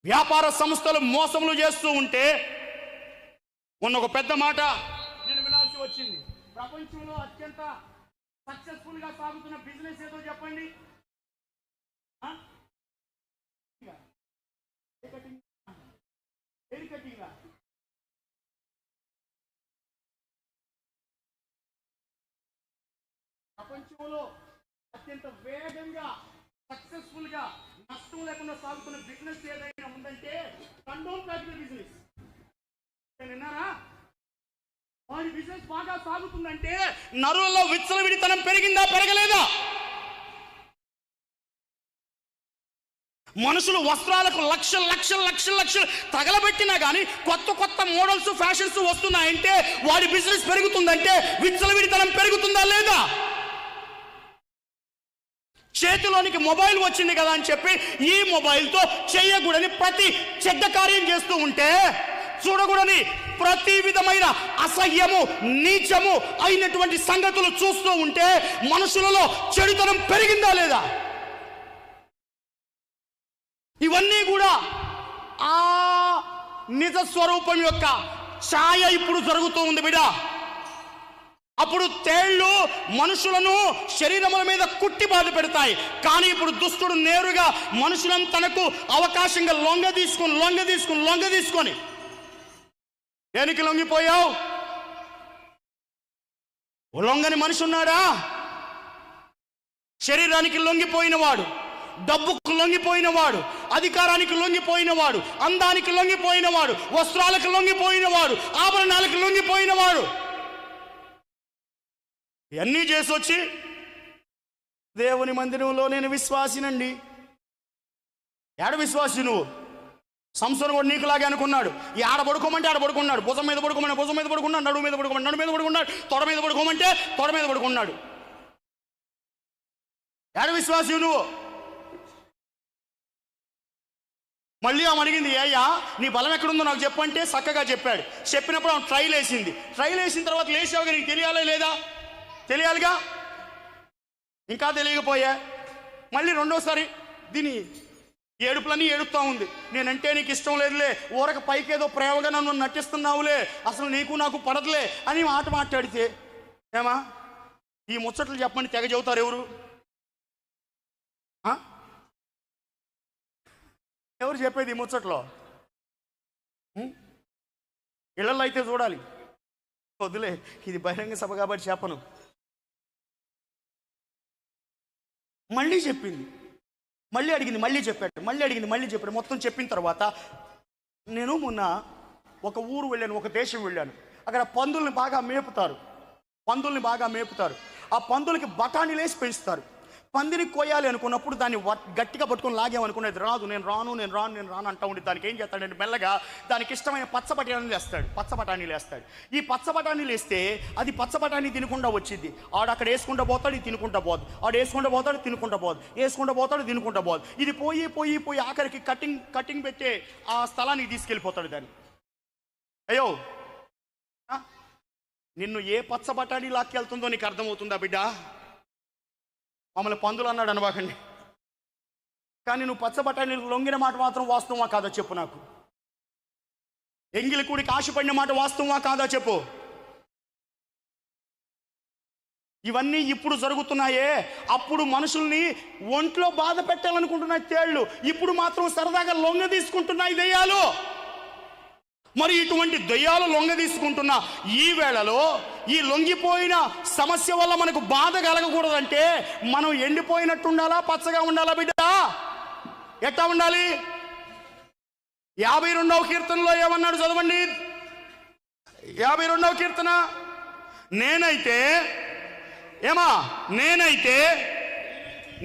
వ్యాపార సంస్థలు మోసములు చేస్తూ ఉంటే, మొన్న ఒక పెద్ద మాట నేను వినాల్సి వచ్చింది. ప్రపంచంలో అత్యంత సక్సెస్ఫుల్ గా సాగుతున్న బిజినెస్ ఏదో చెప్పండి. ప్రపంచంలో అత్యంత వేగంగా సక్సెస్ఫుల్ గా నష్టం లేకుండా సాగుతున్న బిజినెస్ ఏదైనా ఉందంటే కండోమ్ ఫ్యాక్టరీ బిజినెస్. విన్నారా? వాడి బిజినెస్ బాగా సాగుతుందంటే నరులలో విచ్చలవిడితనం పెరిగిందా, పెరగలేదా? మనుషులు వస్త్రాలకు లక్షలు లక్షలు లక్షలు లక్షలు తగలబెట్టినా కానీ కొత్త కొత్త మోడల్స్ ఫ్యాషన్స్ వస్తున్నాయంటే వాడి బిజినెస్ పెరుగుతుందంటే విచ్చలవిడితనం పెరుగుతుందా లేదా? చేతిలోనికి మొబైల్ వచ్చింది కదా అని చెప్పి ఈ మొబైల్తో చేయకూడని ప్రతి చెడ్డ కార్యం చేస్తూ ఉంటే, చూడకూడని ప్రతి విధమైన అసహ్యము నీచము అయినటువంటి సంగతులు చూస్తూ ఉంటే మనుషులలో చెడుతనం పెరిగిందా లేదా? ఇవన్నీ కూడా ఆ నిజ స్వరూపం యొక్క ఛాయ ఇప్పుడు జరుగుతూ ఉంది బిడ్డ. అప్పుడు తేళ్లు మనుషులను శరీరముల మీద కుట్టి బాధ పెడతాయి, కానీ ఇప్పుడు దుష్టుడు నేరుగా మనుషులను తనకు అవకాశంగా లొంగ తీసుకొని దేనికి లొంగిపోయావు? లొంగని మనిషి ఉన్నాడా? శరీరానికి లొంగిపోయినవాడు, డబ్బుకు లొంగిపోయినవాడు, అధికారానికి లొంగిపోయినవాడు, అందానికి లొంగిపోయినవాడు, వస్త్రాలకు లొంగిపోయినవాడు, ఆభరణాలకు లొంగిపోయినవాడు, ఇవన్నీ చేసి వచ్చి దేవుని మందిరంలో నేను విశ్వాసినండి. ఏడ విశ్వాసి నువ్వు? సంసోను కూడా నీకులాగే అనుకున్నాడు. ఆడ పడుకోమంటే ఆడ పడుకున్నాడు, భుజం మీద పడుకోమంటే భుజం మీద పడుకున్నాడు, నడుము మీద పడుకోమంటే నడుము మీద పడుకున్నాడు, తొడ మీద పడుకోమంటే తొడ మీద పడుకున్నాడు. ఏడ విశ్వాసి నువ్వు? మళ్ళీ ఆమె అడిగింది, అయ్యా నీ బలం ఎక్కడుందో నాకు చెప్పంటే చక్కగా చెప్పాడు. చెప్పినప్పుడు ఆమె ట్రైల్ వేసిన తర్వాత లేచావుగా, నీకు తెలియాలా లేదా? తెలియాలిగా. ఇంకా తెలియకపోయా మళ్ళీ రెండోసారి దీని ఏడుపులన్నీ ఏడుపుతా ఉంది. నేనంటే నీకు ఇష్టం లేదులే, ఊరక పైకేదో ప్రేమగా నన్ను నటిస్తున్నావులే, అసలు నీకు నాకు పడదులే అని మాట మాట్లాడితే, ఏమా ఈ ముచ్చట్లు చెప్పండి తెగ చెబుతారు ఎవరు? ఎవరు చెప్పేది ఈ ముచ్చట్లో? ఇళ్లలో అయితే చూడాలి, వద్దులే ఇది బహిరంగ సభ కాబట్టి చెప్పను. మళ్ళీ చెప్పింది, మళ్ళీ అడిగింది, మళ్ళీ చెప్పాడు, మళ్ళీ అడిగింది, మళ్ళీ చెప్పాడు. మొత్తం చెప్పిన తర్వాత నేను మొన్న ఒక ఊరు వెళ్ళాను, ఒక దేశం వెళ్ళాను. అక్కడ పందుల్ని బాగా మేపుతారు. ఆ పందులకి బఠానీలు వేసి పెంచుతారు. పందిని కోయాలి అనుకున్నప్పుడు దాన్ని గట్టిగా పట్టుకొని లాగామనుకునేది రాదు. నేను రాను అంటా ఉండి దానికి ఏం చేస్తాడంటే మెల్లగా దానికి ఇష్టమైన పచ్చ బఠానీలు వేస్తాడు. ఈ పచ్చ బఠానీలు వేస్తే అది పచ్చ బఠానీ తినకుండా వచ్చింది. ఆడు అక్కడ వేసుకుంటూ పోతాడు, ఇది తినుకుంటా పోదు, ఆడు వేసుకుంటూ పోతాడు, తినుకుంటా పోదు, వేసుకుంటూ పోతాడు, తినుకుంటా పోదు. ఇది పోయి ఆఖరికి కటింగ్ పెట్టే ఆ స్థలానికి తీసుకెళ్ళిపోతాడు దాన్ని. అయ్యో నిన్ను ఏ పచ్చ బఠానీ లాక్కెళ్తుందో నీకు అర్థమవుతుందా బిడ్డ? మమ్మల్ని పందులు అన్నాడు అనబాకండి, కానీ నువ్వు పచ్చ బఠానీలు లొంగిన మాట మాత్రం వాస్తవమా కాదా చెప్పు నాకు. ఎంగిలి కూడికి ఆశపడిన మాట వాస్తవమా కాదా చెప్పు. ఇవన్నీ ఇప్పుడు జరుగుతున్నాయే. అప్పుడు మనుషుల్ని ఒంట్లో బాధ పెట్టాలనుకుంటున్నాయి తేళ్లు, ఇప్పుడు మాత్రం సరదాగా లొంగ తీసుకుంటున్నాయి దెయ్యాలు. మరి ఇటువంటి దెయ్యాలు లొంగ తీసుకుంటున్న ఈ వేళలో ఈ లొంగిపోయిన సమస్య వల్ల మనకు బాధ కలగకూడదంటే మనం ఎండిపోయినట్టు ఉండాలా, పచ్చగా ఉండాలా బిడ్డ? ఎట్టా ఉండాలి? 52వ కీర్తనలో ఏమన్నాడు చదవండి. 52వ కీర్తన,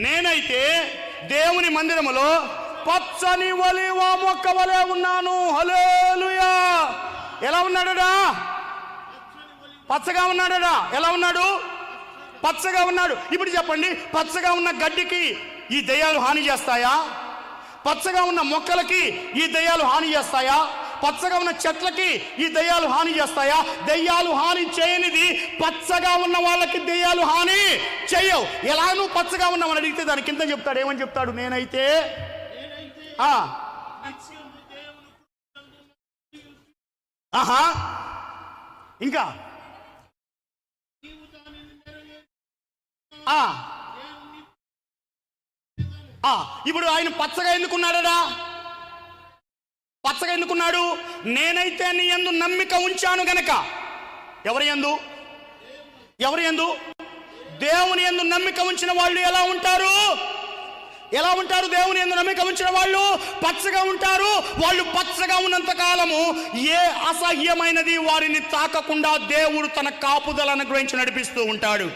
నేనైతే దేవుని మందిరములో పచ్చని ఒలీవ మొక్క వలె ఉన్నాను. హల్లెలూయా. ఎలా ఉన్నాడడా? పచ్చగా ఉన్నాడడా? ఎలా ఉన్నాడు? పచ్చగా ఉన్నాడు. ఇప్పుడు చెప్పండి, పచ్చగా ఉన్న గడ్డికి ఈ దయ్యాలు హాని చేస్తాయా? పచ్చగా ఉన్న మొక్కలకి ఈ దయ్యాలు హాని చేస్తాయా? పచ్చగా ఉన్న చెట్లకి ఈ దయ్యాలు హాని చేస్తాయా? దయ్యాలు హాని చేయనిది పచ్చగా ఉన్న వాళ్ళకి దయ్యాలు హాని చేయవు. ఎలా నువ్వు పచ్చగా ఉన్నావని అడిగితే దాని కింద చెప్తాడు, ఏమని చెప్తాడు? నేనైతే ఇంకా ఇప్పుడు ఆయన పచ్చగా ఎందుకున్నాడా? పచ్చగా ఎందుకున్నాడు? నేనైతే నీ యందు నమ్మిక ఉంచాను గనక. ఎవరి యందు? దేవుని యందు నమ్మిక ఉంచిన వాళ్ళు ఎలా ఉంటారు? దేవుని యందు నమ్మిక ఉంచిన వాళ్ళు పచ్చగా ఉంటారు. వాళ్ళు పచ్చగా ఉన్నంత కాలము ఏ అసహ్యమైనది వారిని తాకకుండా దేవుడు తన కాపుదలను అనుగ్రహించి నడిపిస్తూ ఉంటాడు.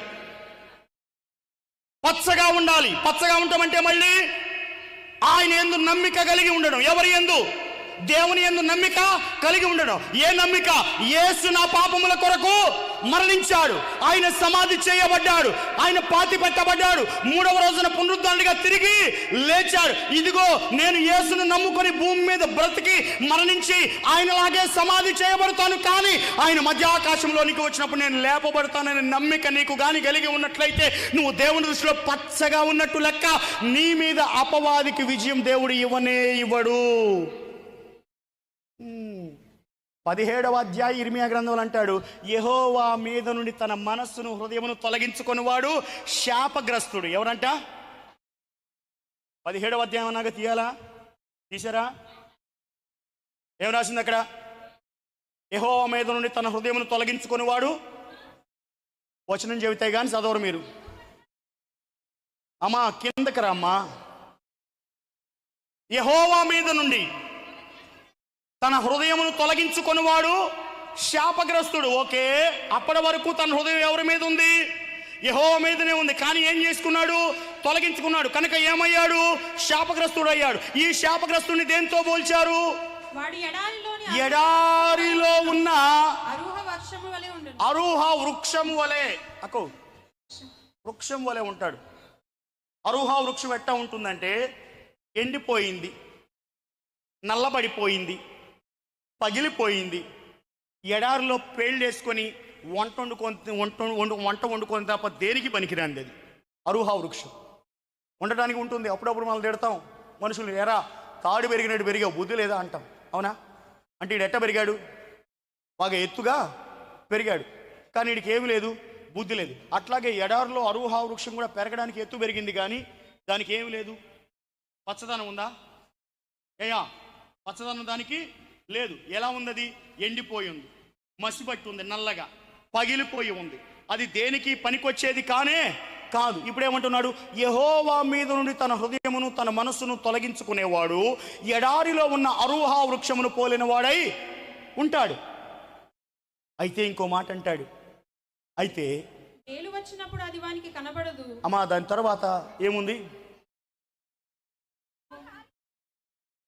పచ్చగా ఉండాలి. పచ్చగా ఉంటామంటే మళ్ళీ ఆయన యందు నమ్మిక కలిగి ఉండడం. ఎవరి యందు? దేవుని యందు నమ్మిక కలిగి ఉండడం. ఏ నమ్మిక? యేసు నా పాపముల కొరకు మరణించాడు, ఆయన సమాధి చేయబడ్డాడు, ఆయన పాతి పెట్టబడ్డాడు, 3వ రోజున పునరుద్ధరణగా తిరిగి లేచాడు. ఇదిగో నేను యేసును నమ్ముకొని భూమి మీద బ్రతికి మరణించి ఆయనలాగే సమాధి చేయబడతాను, కానీ ఆయన మధ్యాకాశంలోనికి వచ్చినప్పుడు నేను లేపబడతానని నమ్మిక నీకు గాని కలిగి ఉన్నట్లయితే నువ్వు దేవుని దృష్టిలో పచ్చగా ఉన్నట్టు లెక్క. నీ మీద అపవాదికి విజయం దేవుడు ఇవ్వనే ఇవ్వడు. 17వ అధ్యాయం ఇర్మియా గ్రంథంలో అంటాడు, యెహోవా మీద నుండి తన మనస్సును హృదయమును తొలగించుకునివాడు శాపగ్రస్తుడు. ఎవరంట? 17వ అధ్యాయం అన్నాక తీయాలా? తీసారా? ఏం రాసింది అక్కడ? యెహోవా మీద నుండి తన హృదయమును తొలగించుకునివాడు. వచనం చెబితే కానీ చదవరు మీరు. అమ్మా కిందకి రమ్మా. యెహోవా మీద నుండి తన హృదయమును తొలగించుకొనివాడు శాపగ్రస్తుడు. ఓకే, అప్పటి వరకు తన హృదయం ఎవరి మీద ఉంది? యెహోవా మీదనే ఉంది. కానీ ఏం చేసుకున్నాడు? తొలగించుకున్నాడు. కనుక ఏమయ్యాడు? శాపగ్రస్తుడు అయ్యాడు. ఈ శాపగ్రస్తుడిని దేంతో పోల్చారు? ఎడారిలో ఉన్న అరుహ వృక్షము వలె. అకో వృక్షం వలె ఉంటాడు. అరుహ వృక్షం ఎట్టా ఉంటుందంటే ఎండిపోయింది, నల్లబడిపోయింది, పగిలిపోయింది, ఎడారిలో పేళ్ళేసుకొని వంట వండుకొని తప్ప దేనికి పనికిరాంది అది అరుహ వృక్షం. ఉండటానికి ఉంటుంది. అప్పుడప్పుడు మనం తిడతాం మనుషులు, ఎరా తాడు పెరిగినట్టు పెరిగావు, బుద్ధి లేదా అంటాం. అవునా? అంటే ఈడు ఎట్ట పెరిగాడు? బాగా ఎత్తుగా పెరిగాడు, కానీ వీడికి ఏమి లేదు, బుద్ధి లేదు. అట్లాగే ఎడారిలో అరుహ వృక్షం కూడా పెరగడానికి ఎత్తు పెరిగింది, కానీ దానికి ఏమి లేదు. పచ్చదనం ఉందా? పచ్చదనం దానికి లేదు. ఎలా ఉన్నది? ఎండిపోయి ఉంది, మసిపట్టి ఉంది, నల్లగా పగిలిపోయి ఉంది. అది దేనికి పనికొచ్చేది కానే కాదు. ఇప్పుడు ఏమంటున్నాడు? యెహోవా మీద నుండి తన హృదయమును తన మనస్సును తొలగించుకునేవాడు ఎడారిలో ఉన్న అరుహ వృక్షమును పోలిన వాడై ఉంటాడు. అయితే ఇంకో మాట అంటాడు, అయితే వచ్చినప్పుడు అది వానికి కనబడదు. అమ్మా దాని తర్వాత ఏముంది?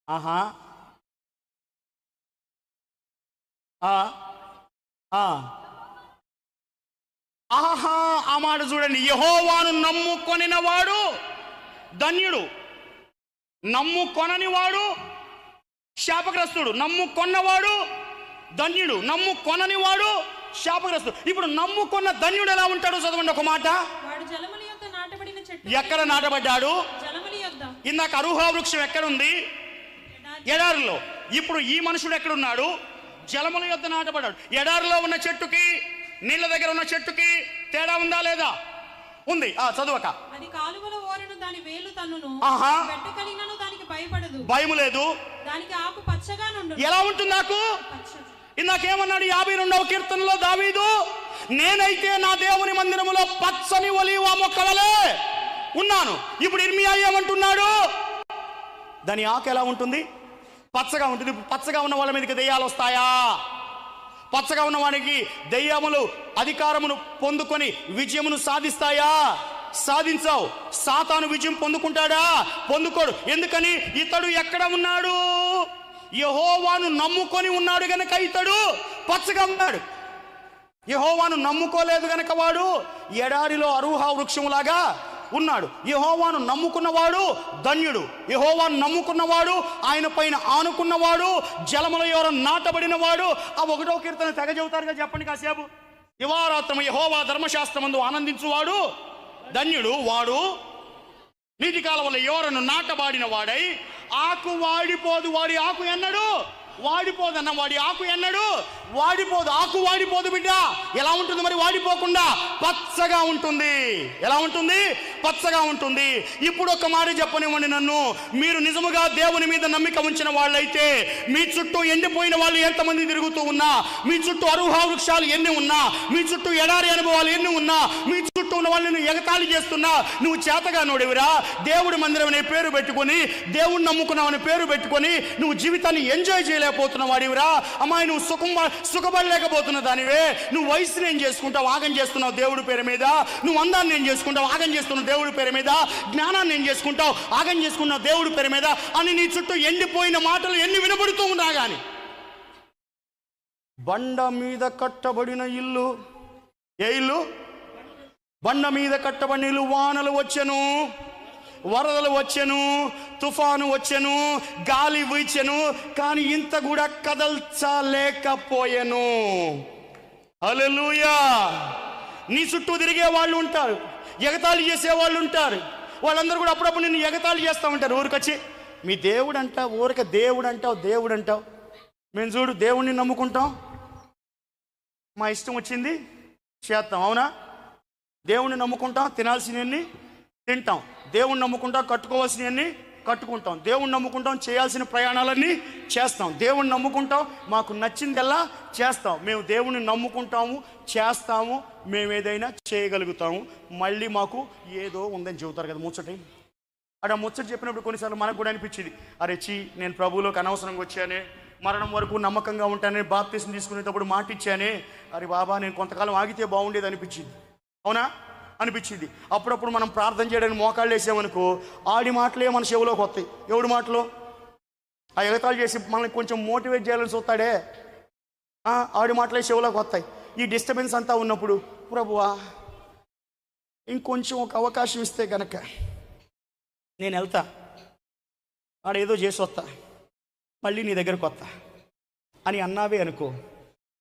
ఆహా ఆహా ఆ మాట చూడండి. యెహోవాను నమ్ముకొనిన వాడు ధన్యుడు. నమ్ముకొనని వాడు శాపగ్రస్తుడు. నమ్ముకొన్నవాడు ధన్యుడు, నమ్ముకొనని వాడు శాపగ్రస్తుడు. ఇప్పుడు నమ్ముకున్న ధన్యుడు ఎలా ఉంటాడు? చదవండి ఒక మాట. ఎక్కడ నాటబడ్డాడు? ఇందాక అరుహ వృక్షం ఎక్కడుంది? ఎడారిలో. ఇప్పుడు ఈ మనుషుడు ఎక్కడున్నాడు? జలముల యొద్ద నాటబడ్డాడు. ఎడారిలో ఉన్న చెట్టుకి నీళ్ళ దగ్గర ఉన్న చెట్టుకి తేడా ఉందా లేదా? ఉంది. చదువక. అది కాలువలో ఓరెను దాని వేలు తన్నును. వెట్ట కలిగినను దానికి భయపడదు. భయం లేదు. దానికి ఆకు పచ్చగా నుండు. ఎలా ఉంటుంది ఆకు? ఇందాకేమన్నాడు 52వ కీర్తనలో దావీదు? నేనైతే నా దేవుని మందిరములో పచ్చని ఒలీవ మొక్క వలె ఉన్నాను. ఇప్పుడు ఇర్మియా ఏమంటున్నాడు? దాని ఆకు ఎలా ఉంటుంది? పచ్చగా ఉంటుంది. పచ్చగా ఉన్న వాళ్ళ మీదకి దెయ్యాలు వస్తాయా? పచ్చగా ఉన్న వానికి దెయ్యములు అధికారమును పొందుకొని విజయమును సాధిస్తాయా? సాధించావు. సాతాను విజయం పొందుకుంటాడా? పొందుకోడు. ఎందుకని? ఇతడు ఎక్కడ ఉన్నాడు? యెహోవాను నమ్ముకొని ఉన్నాడు గనక ఇతడు పచ్చగా ఉన్నాడు. యెహోవాను నమ్ముకోలేదు గనక వాడు ఎడారిలో అరుహ వృక్షములాగా ఉన్నాడు. యెహోవాను నమ్ముకున్నవాడు ధన్యుడు. యెహోవాను నమ్ముకున్నవాడు, ఆయన పైన ఆనుకున్నవాడు, జలముల యొర నాటబడిన వాడు. ఆ 1వ కీర్తన తెగ చెబుతారుగా, చెప్పండి కాసేపు. దివారాత్రము యెహోవా ధర్మశాస్త్రమందు ఆనందించువాడు ధన్యుడు. వాడు నీటి కాలవల యోరను నాటబాడిన వాడై ఆకు వాడిపోదు. వాడి ఆకు ఎన్నడు వాడిపోదన్న. వాడి ఆకు ఎన్నడు వాడిపోదు. ఆకు వాడిపోదు బిడ్డ. ఎలా ఉంటుంది మరి? వాడిపోకుండా పచ్చగా ఉంటుంది. ఎలా ఉంటుంది? పచ్చగా ఉంటుంది. ఇప్పుడు ఒక మాట చెప్పనివ్వండి నన్ను. మీరు నిజముగా దేవుని మీద నమ్మిక ఉంచిన వాళ్ళైతే మీ చుట్టూ ఎండిపోయిన వాళ్ళు ఎంతమంది తిరుగుతూ ఉన్నా, మీ చుట్టూ అరుహ వృక్షాలు ఎన్ని ఉన్నా, మీ చుట్టూ ఎడారి అనుభవాలు ఎన్ని ఉన్నా, మీ చుట్టూ చుట్టూ ఉన్న వాళ్ళని నువ్వు ఎగతాళి చేస్తున్నా, నువ్వు చేతగానోడివిరా. దేవుడి మందిరం అనే పేరు పెట్టుకొని, దేవుడిని నమ్ముకున్నావని పేరు పెట్టుకొని నువ్వు జీవితాన్ని ఎంజాయ్ చేయలేకపోతున్న వాడివిరా. అమ్మాయి, నువ్వు సుఖపడలేకపోతున్న దానివే. నువ్వు వయసుని ఏం చేసుకుంటావు, ఆగం చేస్తున్నావు దేవుడి పేరు మీద. నువ్వు అందాన్ని ఏం చేసుకుంటావు, ఆగం చేస్తున్నావు దేవుడి పేరు మీద. జ్ఞానాన్ని ఏం చేసుకుంటావు, ఆగం చేసుకున్నావు దేవుడి పేరు మీద అని నీ చుట్టూ ఎండిపోయిన మాటలు ఎన్ని వినబడుతూ ఉన్నా గాని, బండ మీద కట్టబడిన ఇల్లు, ఏ ఇల్లు? బండ మీద కట్టబడిన ఇల్లు. వానలు వచ్చెను, వరదలు వచ్చెను, తుఫాను వచ్చెను, గాలి వీచెను, కానీ ఇంత కూడా కదల్చలేకపోయెను. హల్లెలూయా. నీ చుట్టూ తిరిగే వాళ్ళు ఉంటారు, ఎగతాళి చేసే వాళ్ళు ఉంటారు. వాళ్ళందరూ కూడా అప్పుడప్పుడు నిన్ను ఎగతాళి చేస్తూ ఉంటారు. ఊరికొచ్చి మీ దేవుడు అంటావు, ఊరిక దేవుడు అంటావు. మేము చూడు దేవుణ్ణి నమ్ముకుంటాం, మా ఇష్టం వచ్చింది చేస్తాం. అవునా? దేవుణ్ణి నమ్ముకుంటాం, తినాల్సినవన్నీ తింటాం. దేవుణ్ణి నమ్ముకుంటాం, కట్టుకోవాల్సినవన్నీ కట్టుకుంటాం. దేవుణ్ణి నమ్ముకుంటాం, చేయాల్సిన ప్రయాణాలన్నీ చేస్తాం. దేవుణ్ణి నమ్ముకుంటాం, మాకు నచ్చిందల్లా చేస్తాం. మేము దేవుణ్ణి నమ్ముకుంటాము, చేస్తాము, మేము ఏదైనా చేయగలుగుతాము. మళ్ళీ మాకు ఏదో ఉందని చెబుతారు కదా ముచ్చటి. అక్కడ ముచ్చట చెప్పినప్పుడు కొన్నిసార్లు మనకు కూడా అనిపించింది, అరే నేను ప్రభువులోకి అనవసరంగా వచ్చానే, మరణం వరకు నమ్మకంగా ఉంటానే, బాప్తిసం తీసుకునేటప్పుడు మాట ఇచ్చానే, అరే బాబా నేను కొంతకాలం ఆగితే బాగుండేది అనిపించింది. అవునా? అనిపించింది. అప్పుడప్పుడు మనం ప్రార్థన చేయడానికి మోకాళ్ళు వేసామనుకో, ఆడి మాటలే మన చెవులోకి వస్తాయి. ఎవడి మాటలు? ఆ ఎగతాళి చేసి మనల్ని కొంచెం మోటివేట్ చేయాలని చూస్తాడే, ఆడి మాటలే చెవులోకి వస్తాయి. ఈ డిస్టర్బెన్స్ అంతా ఉన్నప్పుడు, ప్రభువా ఇంకొంచెం ఒక అవకాశం ఇస్తే కనుక నేను వెళ్తా, ఆడేదో చేసి వస్తా, మళ్ళీ నీ దగ్గరకు వస్తా అని అన్నావే అనుకో,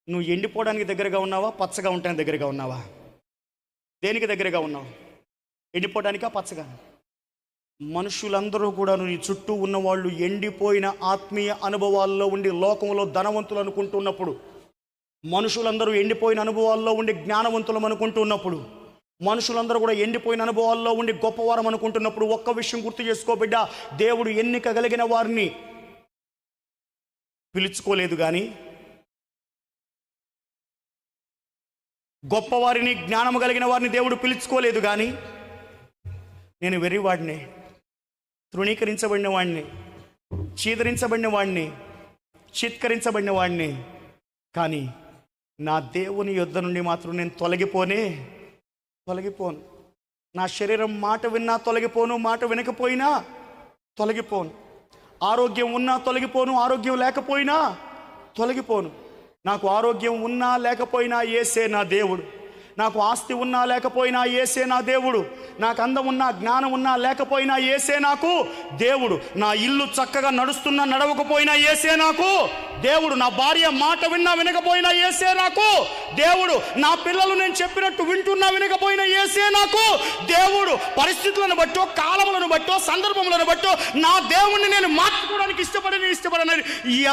నువ్వు ఎండిపోవడానికి దగ్గరగా ఉన్నావా, పచ్చగా ఉండడానికి దగ్గరగా ఉన్నావా? దేనికి దగ్గరగా ఉన్నావు? ఎండిపోవడానికా, పచ్చగా? మనుషులందరూ కూడా నీ చుట్టూ ఉన్నవాళ్ళు ఎండిపోయిన ఆత్మీయ అనుభవాల్లో ఉండి లోకంలో ధనవంతులు అనుకుంటున్నప్పుడు, మనుషులందరూ ఎండిపోయిన అనుభవాల్లో ఉండి జ్ఞానవంతులం అనుకుంటున్నప్పుడు, మనుషులందరూ కూడా ఎండిపోయిన అనుభవాల్లో ఉండి గొప్పవారం అనుకుంటున్నప్పుడు, ఒక్క విషయం గుర్తు చేసుకో బిడ్డ, దేవుడు ఎన్నిక కలిగిన వారిని పిలుచుకోలేదు కానీ, గొప్పవారిని జ్ఞానము కలిగిన వారిని దేవుడు పిలుచుకోలేదు కానీ, నేను వెర్రివాడిని, తృణీకరించబడిన వాడిని, చీదరించబడిన వాడిని, చిత్కరించబడిన వాడిని, కానీ నా దేవుని యొద్ద నుండి మాత్రం నేను తొలగిపోను. నా శరీరం మాట విన్నా తొలగిపోను, మాట వినకపోయినా తొలగిపోను. ఆరోగ్యం ఉన్నా తొలగిపోను, ఆరోగ్యం లేకపోయినా తొలగిపోను. నాకు ఆరోగ్యం ఉన్నా లేకపోయినా యేసే నా దేవుడు. నాకు ఆస్తి ఉన్నా లేకపోయినా యేసే నా దేవుడు. నాకు అందం ఉన్నా, జ్ఞానం ఉన్నా లేకపోయినా యేసే నాకు దేవుడు. నా ఇల్లు చక్కగా నడుస్తున్నా నడవకపోయినా యేసే నాకు దేవుడు. నా భార్య మాట విన్నా వినకపోయినా యేసే నాకు దేవుడు. నా పిల్లలు నేను చెప్పినట్టు వింటున్నా వినకపోయినా యేసే నాకు దేవుడు. పరిస్థితులను బట్టో, కాలములను బట్టో, సందర్భములను బట్టో నా దేవుణ్ణి నేను మార్చుకోవడానికి ఇష్టపడని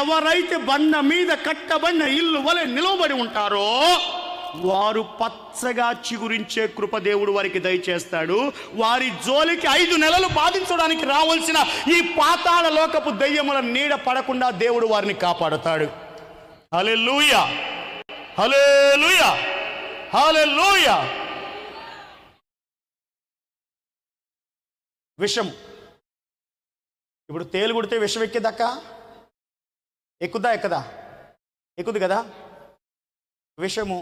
ఎవరైతే బండ మీద కట్టబడిన ఇల్లు వలె నిలవబడి ఉంటారో వారు పచ్చగా చిగురించే కృప దేవుడు వారికి దయచేస్తాడు. వారి జోలికి 5 నెలలు బాధించడానికి రావాల్సిన ఈ పాతాళ లోకపు దెయ్యముల నీడ పడకుండా దేవుడు వారిని కాపాడుతాడు. హల్లెలూయా, హల్లెలూయా, హల్లెలూయా. విషం, ఇప్పుడు తేలు కుడితే విషం ఎక్కేదక్క? ఎక్కుద్దా? ఎక్కదా? ఎక్కుద్ది కదా. విషము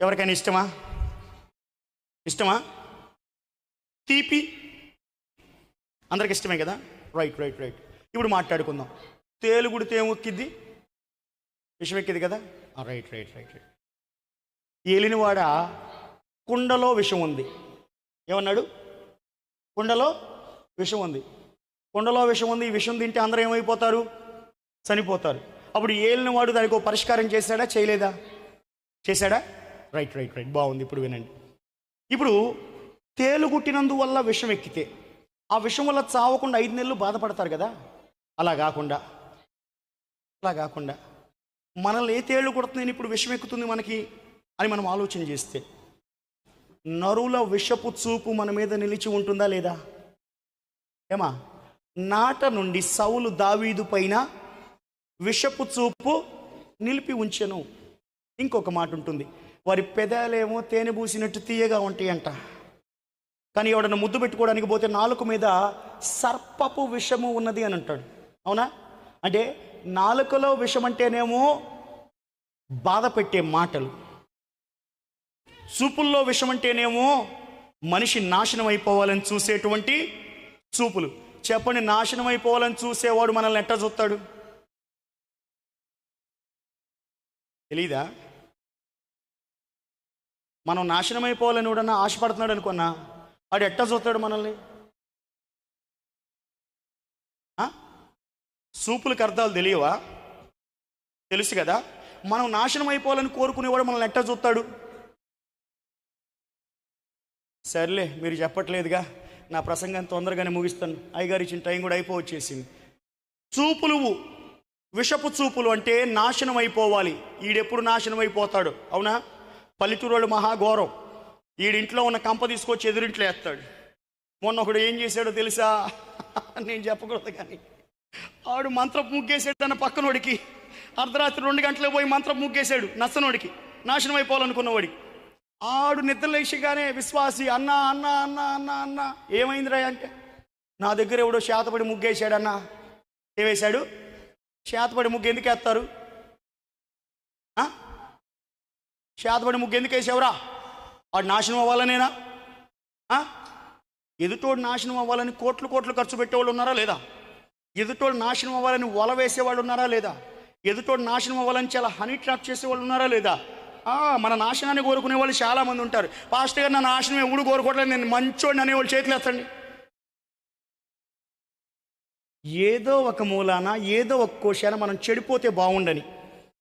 ఎవరికైనా ఇష్టమా? తీపి అందరికి ఇష్టమే కదా. రైట్. ఇప్పుడు మాట్లాడుకుందాం. తేలు కుడితే ఏమొక్కిద్ది? విషం ఎక్కింది కదా. రైట్. ఏలినవాడ కుండలో విషం ఉంది. ఏమన్నాడు? కుండలో విషం ఉంది. ఈ విషం తింటే అందరూ ఏమైపోతారు? చనిపోతారు. అప్పుడు ఏలినవాడు దానికి ఒక పరిష్కారం చేశాడా, చేయలేదా? చేశాడా? రైట్. బాగుంది. ఇప్పుడు వినండి. ఇప్పుడు తేలు కుట్టినందువల్ల విషం ఎక్కితే ఆ విషం వల్ల చావకుండా 5 నెలలు బాధపడతారు కదా. అలా కాకుండా మనల్ని ఏ తేళ్లు కొడుతుంది ఇప్పుడు విషం ఎక్కుతుంది మనకి అని మనం ఆలోచన చేస్తే, నరుల విషపు చూపు మన మీద నిలిచి ఉంటుందా లేదా? ఏమా? నాట నుండి సౌలు దావీదు పైన విషపు చూపు నిలిపి ఉంచెను. ఇంకొక మాట ఉంటుంది, వారి పెదాలేమో తేనె పూసినట్టు తీయగా ఉంటాయంట. కానీ ఎవడన్నా ముద్దు పెట్టుకోవడానికి పోతే నాలుక మీద సర్పపు విషము ఉన్నది అని అంటాడు. అవునా? అంటే నాలుకలో విషం అంటేనేమో బాధ పెట్టే మాటలు, చూపుల్లో విషం అంటేనేమో మనిషి నాశనం అయిపోవాలని చూసేటువంటి చూపులు. చెప్పండి, నాశనం అయిపోవాలని చూసేవాడు మనల్ని ఎట్ట చూస్తాడు? తెలీదా? మనం నాశనం అయిపోవాలని కూడా ఆశపడుతున్నాడు అనుకున్నా, వాడు ఎట్ట చూస్తాడు మనల్ని? చూపులకు అర్థాలు తెలియవా? తెలుసు కదా. మనం నాశనం అయిపోవాలని కోరుకునేవాడు మనల్ని ఎట్ట చూస్తాడు? సర్లే, మీరు చెప్పట్లేదుగా, నా ప్రసంగాన్ని తొందరగానే ముగిస్తాను. అయ్యగారు ఇచ్చిన టైం కూడా అయిపోవచ్చేసింది. చూపులు విషపు చూపులు అంటే నాశనం అయిపోవాలి. ఈడెప్పుడు నాశనం అయిపోతాడు? అవునా? పల్లెటూరు మహాఘోరం. ఈడింట్లో ఉన్న కంప తీసుకొచ్చి ఎదురింట్లో వేస్తాడు. మొన్న ఒకడు ఏం చేశాడో తెలుసా? నేను చెప్పకూడదు కానీ, ఆడు మంత్రపు ముగ్గేసాడు తన పక్కనోడికి. అర్ధరాత్రి 2 గంటలకు పోయి మంత్రపు ముగ్గేశాడు నచ్చనోడికి, నాశనం అయిపోవాలనుకున్నవాడికి. ఆడు నిద్రలేసిగానే విశ్వాసి, అన్నా అన్నా అన్నా అన్నా అన్నా ఏమైందిరా అంటే, నా దగ్గర ఎవడో శాతపడి ముగ్గేశాడన్నా. ఏమేశాడు? శాతపడి ముగ్గు ఎందుకు వేస్తారు? శాతపడి ముగ్గు ఎందుకు వేసావురా? వాడు నాశనం అవ్వాలనేనా? ఎదుటోడు నాశనం అవ్వాలని కోట్లు కోట్లు ఖర్చు పెట్టేవాళ్ళు ఉన్నారా లేదా? ఎదుటోడు నాశనం అవ్వాలని వల వేసేవాళ్ళు ఉన్నారా లేదా? ఎదుటోడు నాశనం అవ్వాలని చాలా హనీ ట్రాప్ చేసేవాళ్ళు ఉన్నారా లేదా? మన నాశనాన్ని కోరుకునే వాళ్ళు చాలామంది ఉంటారు. పాస్టర్ గారు నా నాశనం ఎప్పుడు కోరుకోవట్లేదు, నేను మంచోడిని అనేవాళ్ళు చేతులు ఎత్తండి. ఏదో ఒక మూలాన, ఏదో ఒక కోశాన మనం చెడిపోతే బాగుండని,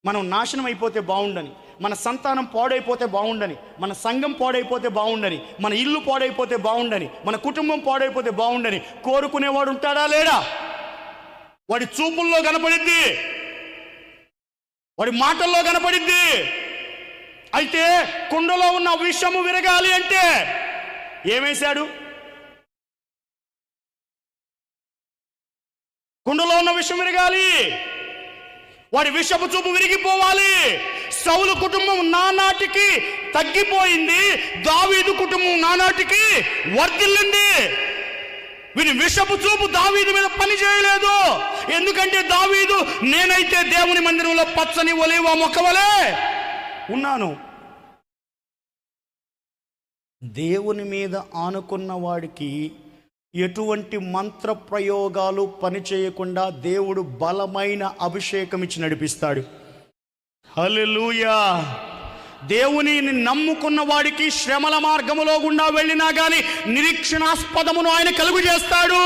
మనం నాశనం అయిపోతే బాగుండని, మన సంతానం పాడైపోతే బాగుండని, మన సంఘం పాడైపోతే బాగుండని, మన ఇల్లు పాడైపోతే బాగుండని, మన కుటుంబం పాడైపోతే బాగుండని కోరుకునేవాడు ఉంటాడా లేడా? వాడి చూపుల్లో కనపడిద్ది, వాడి మాటల్లో కనపడిద్ది. అయితే కుండలో ఉన్న విషము విరగాలి అంటే ఏమేశాడు? కుండలో ఉన్న విషం విరగాలి, వాడి విషపు చూపు విరిగిపోవాలి. సౌలు కుటుంబం నానాటికి తగ్గిపోయింది, దావీదు కుటుంబం నానాటికి వర్ధిల్లింది. వీని విషపు చూపు దావీదు మీద పని చేయలేదు. ఎందుకంటే దావీదు, నేనైతే దేవుని మందిరంలో పచ్చని ఒలీవ మొక్క వలె ఉన్నాను. దేవుని మీద ఆనుకున్న వాడికి ఎటువంటి మంత్ర ప్రయోగాలు పనిచేయకుండా దేవుడు బలమైన అభిషేకం ఇచ్చి నడిపిస్తాడు. హల్లెలూయా. దేవుని నమ్ముకున్న వాడికి శ్రమల మార్గములో గుండా వెళ్ళినా కానీ నిరీక్షణాస్పదమును ఆయన కలుగు చేస్తాడు.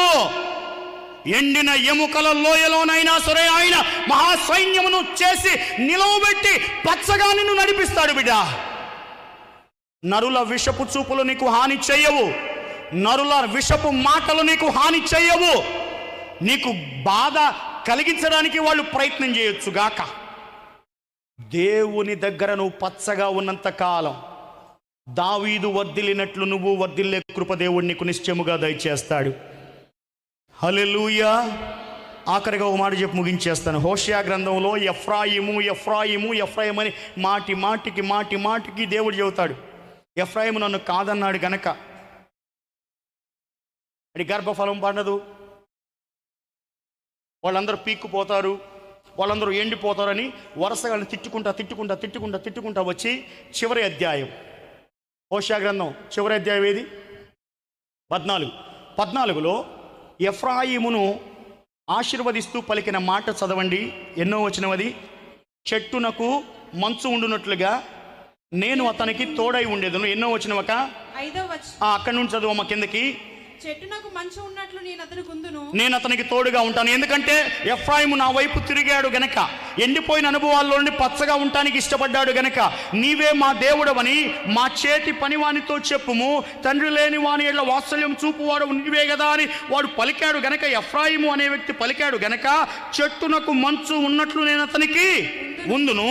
ఎండిన ఎముకల లోయలోనైనా సరే ఆయన మహాసైన్యమును చేసి నిలవబెట్టి పచ్చగా నిన్ను నడిపిస్తాడు. బిడ్డ, నరుల విషపు చూపులు నీకు హాని చెయ్యవు, నరుల విషపు మాటలు నీకు హాని చెయ్యవు. నీకు బాధ కలిగించడానికి వాళ్ళు ప్రయత్నం చేయొచ్చు గాక, దేవుని దగ్గర నువ్వు పచ్చగా ఉన్నంత కాలం దావీదు వర్ధిల్లినట్లు నువ్వు వర్ధిల్లే కృప దేవుడు నీకు నిశ్చయముగా దయచేస్తాడు. హల్లెలూయా. ఆఖరిగా ఒక మాట చెప్పి ముగించేస్తాను. హోషేయ గ్రంథంలో ఎఫ్రాయిము ఎఫ్రాయిము ఎఫ్రాయిము అని మాటి మాటికి దేవుడు చెబుతాడు. ఎఫ్రాయిము నన్ను కాదన్నాడు గనక అది గర్భఫలం పండదు, వాళ్ళందరూ పీక్కుపోతారు, వాళ్ళందరూ ఎండిపోతారని వరుసగా తిట్టుకుంటా వచ్చి చివరి అధ్యాయం హోషేయ గ్రంథం చివరి అధ్యాయం ఏది? 14లో ఎఫ్రాయిమును ఆశీర్వదిస్తూ పలికిన మాట చదవండి. ఎన్నో వచనమది? చెట్టునకు మంచు ఉండునట్లుగా నేను అతనికి తోడై ఉండేదను. ఎన్నో వచనమక? 5వ వచనం. అక్కడి నుంచి చదువు కిందకి. చెట్టునకు మంచు ఉన్నట్లు నేను అతనికి తోడుగా ఉంటాను. ఎందుకంటే ఎఫ్రాయిము నా వైపు తిరిగాడు గనక, ఎండిపోయిన అనుభవాల్లో నుండి పచ్చగా ఉండటానికి ఇష్టపడ్డాడు గనక, నీవే మా దేవుడవని మా చేతి పనివానితో చెప్పుము, తండ్రి లేని వాని ఎడ్ల వాత్సల్యం చూపువాడు నీవే కదా అని వాడు పలికాడు గనక, ఎఫ్రాయిము అనే వ్యక్తి పలికాడు గనక, చెట్టునకు మంచు ఉన్నట్లు నేను అతనికి ఉందును,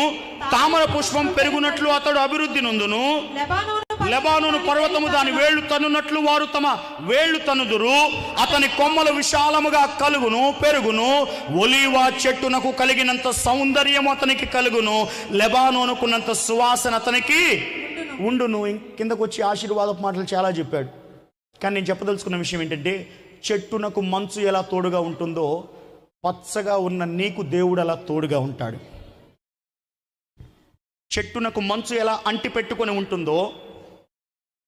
తామర పుష్పం పెరుగునట్లు అతడు అభివృద్ధి నొందును, లెబానోను లెబానోను పర్వతము దాని వేళ్లు తన్నునట్లు వారు తమ వేళ్లు తన్నుదురు. అతని కొమ్మలు విశాలముగా కలుగును, పెరుగును. ఒలీవ చెట్టునకు కలిగినంత సౌందర్యం అతనికి కలుగును, లెబానోనుకున్నంత సువాసన అతనికి ఉండును. కిందకు వచ్చి ఆశీర్వాదపు మాటలు చాలా చెప్పాడు. కానీ నేను చెప్పదలుచుకున్న విషయం ఏంటంటే, చెట్టునకు మంచు ఎలా తోడుగా ఉంటుందో పచ్చగా ఉన్న నీకు దేవుడు అలా తోడుగా ఉంటాడు. చెట్టునకు మంచు ఎలా అంటి పెట్టుకొని ఉంటుందో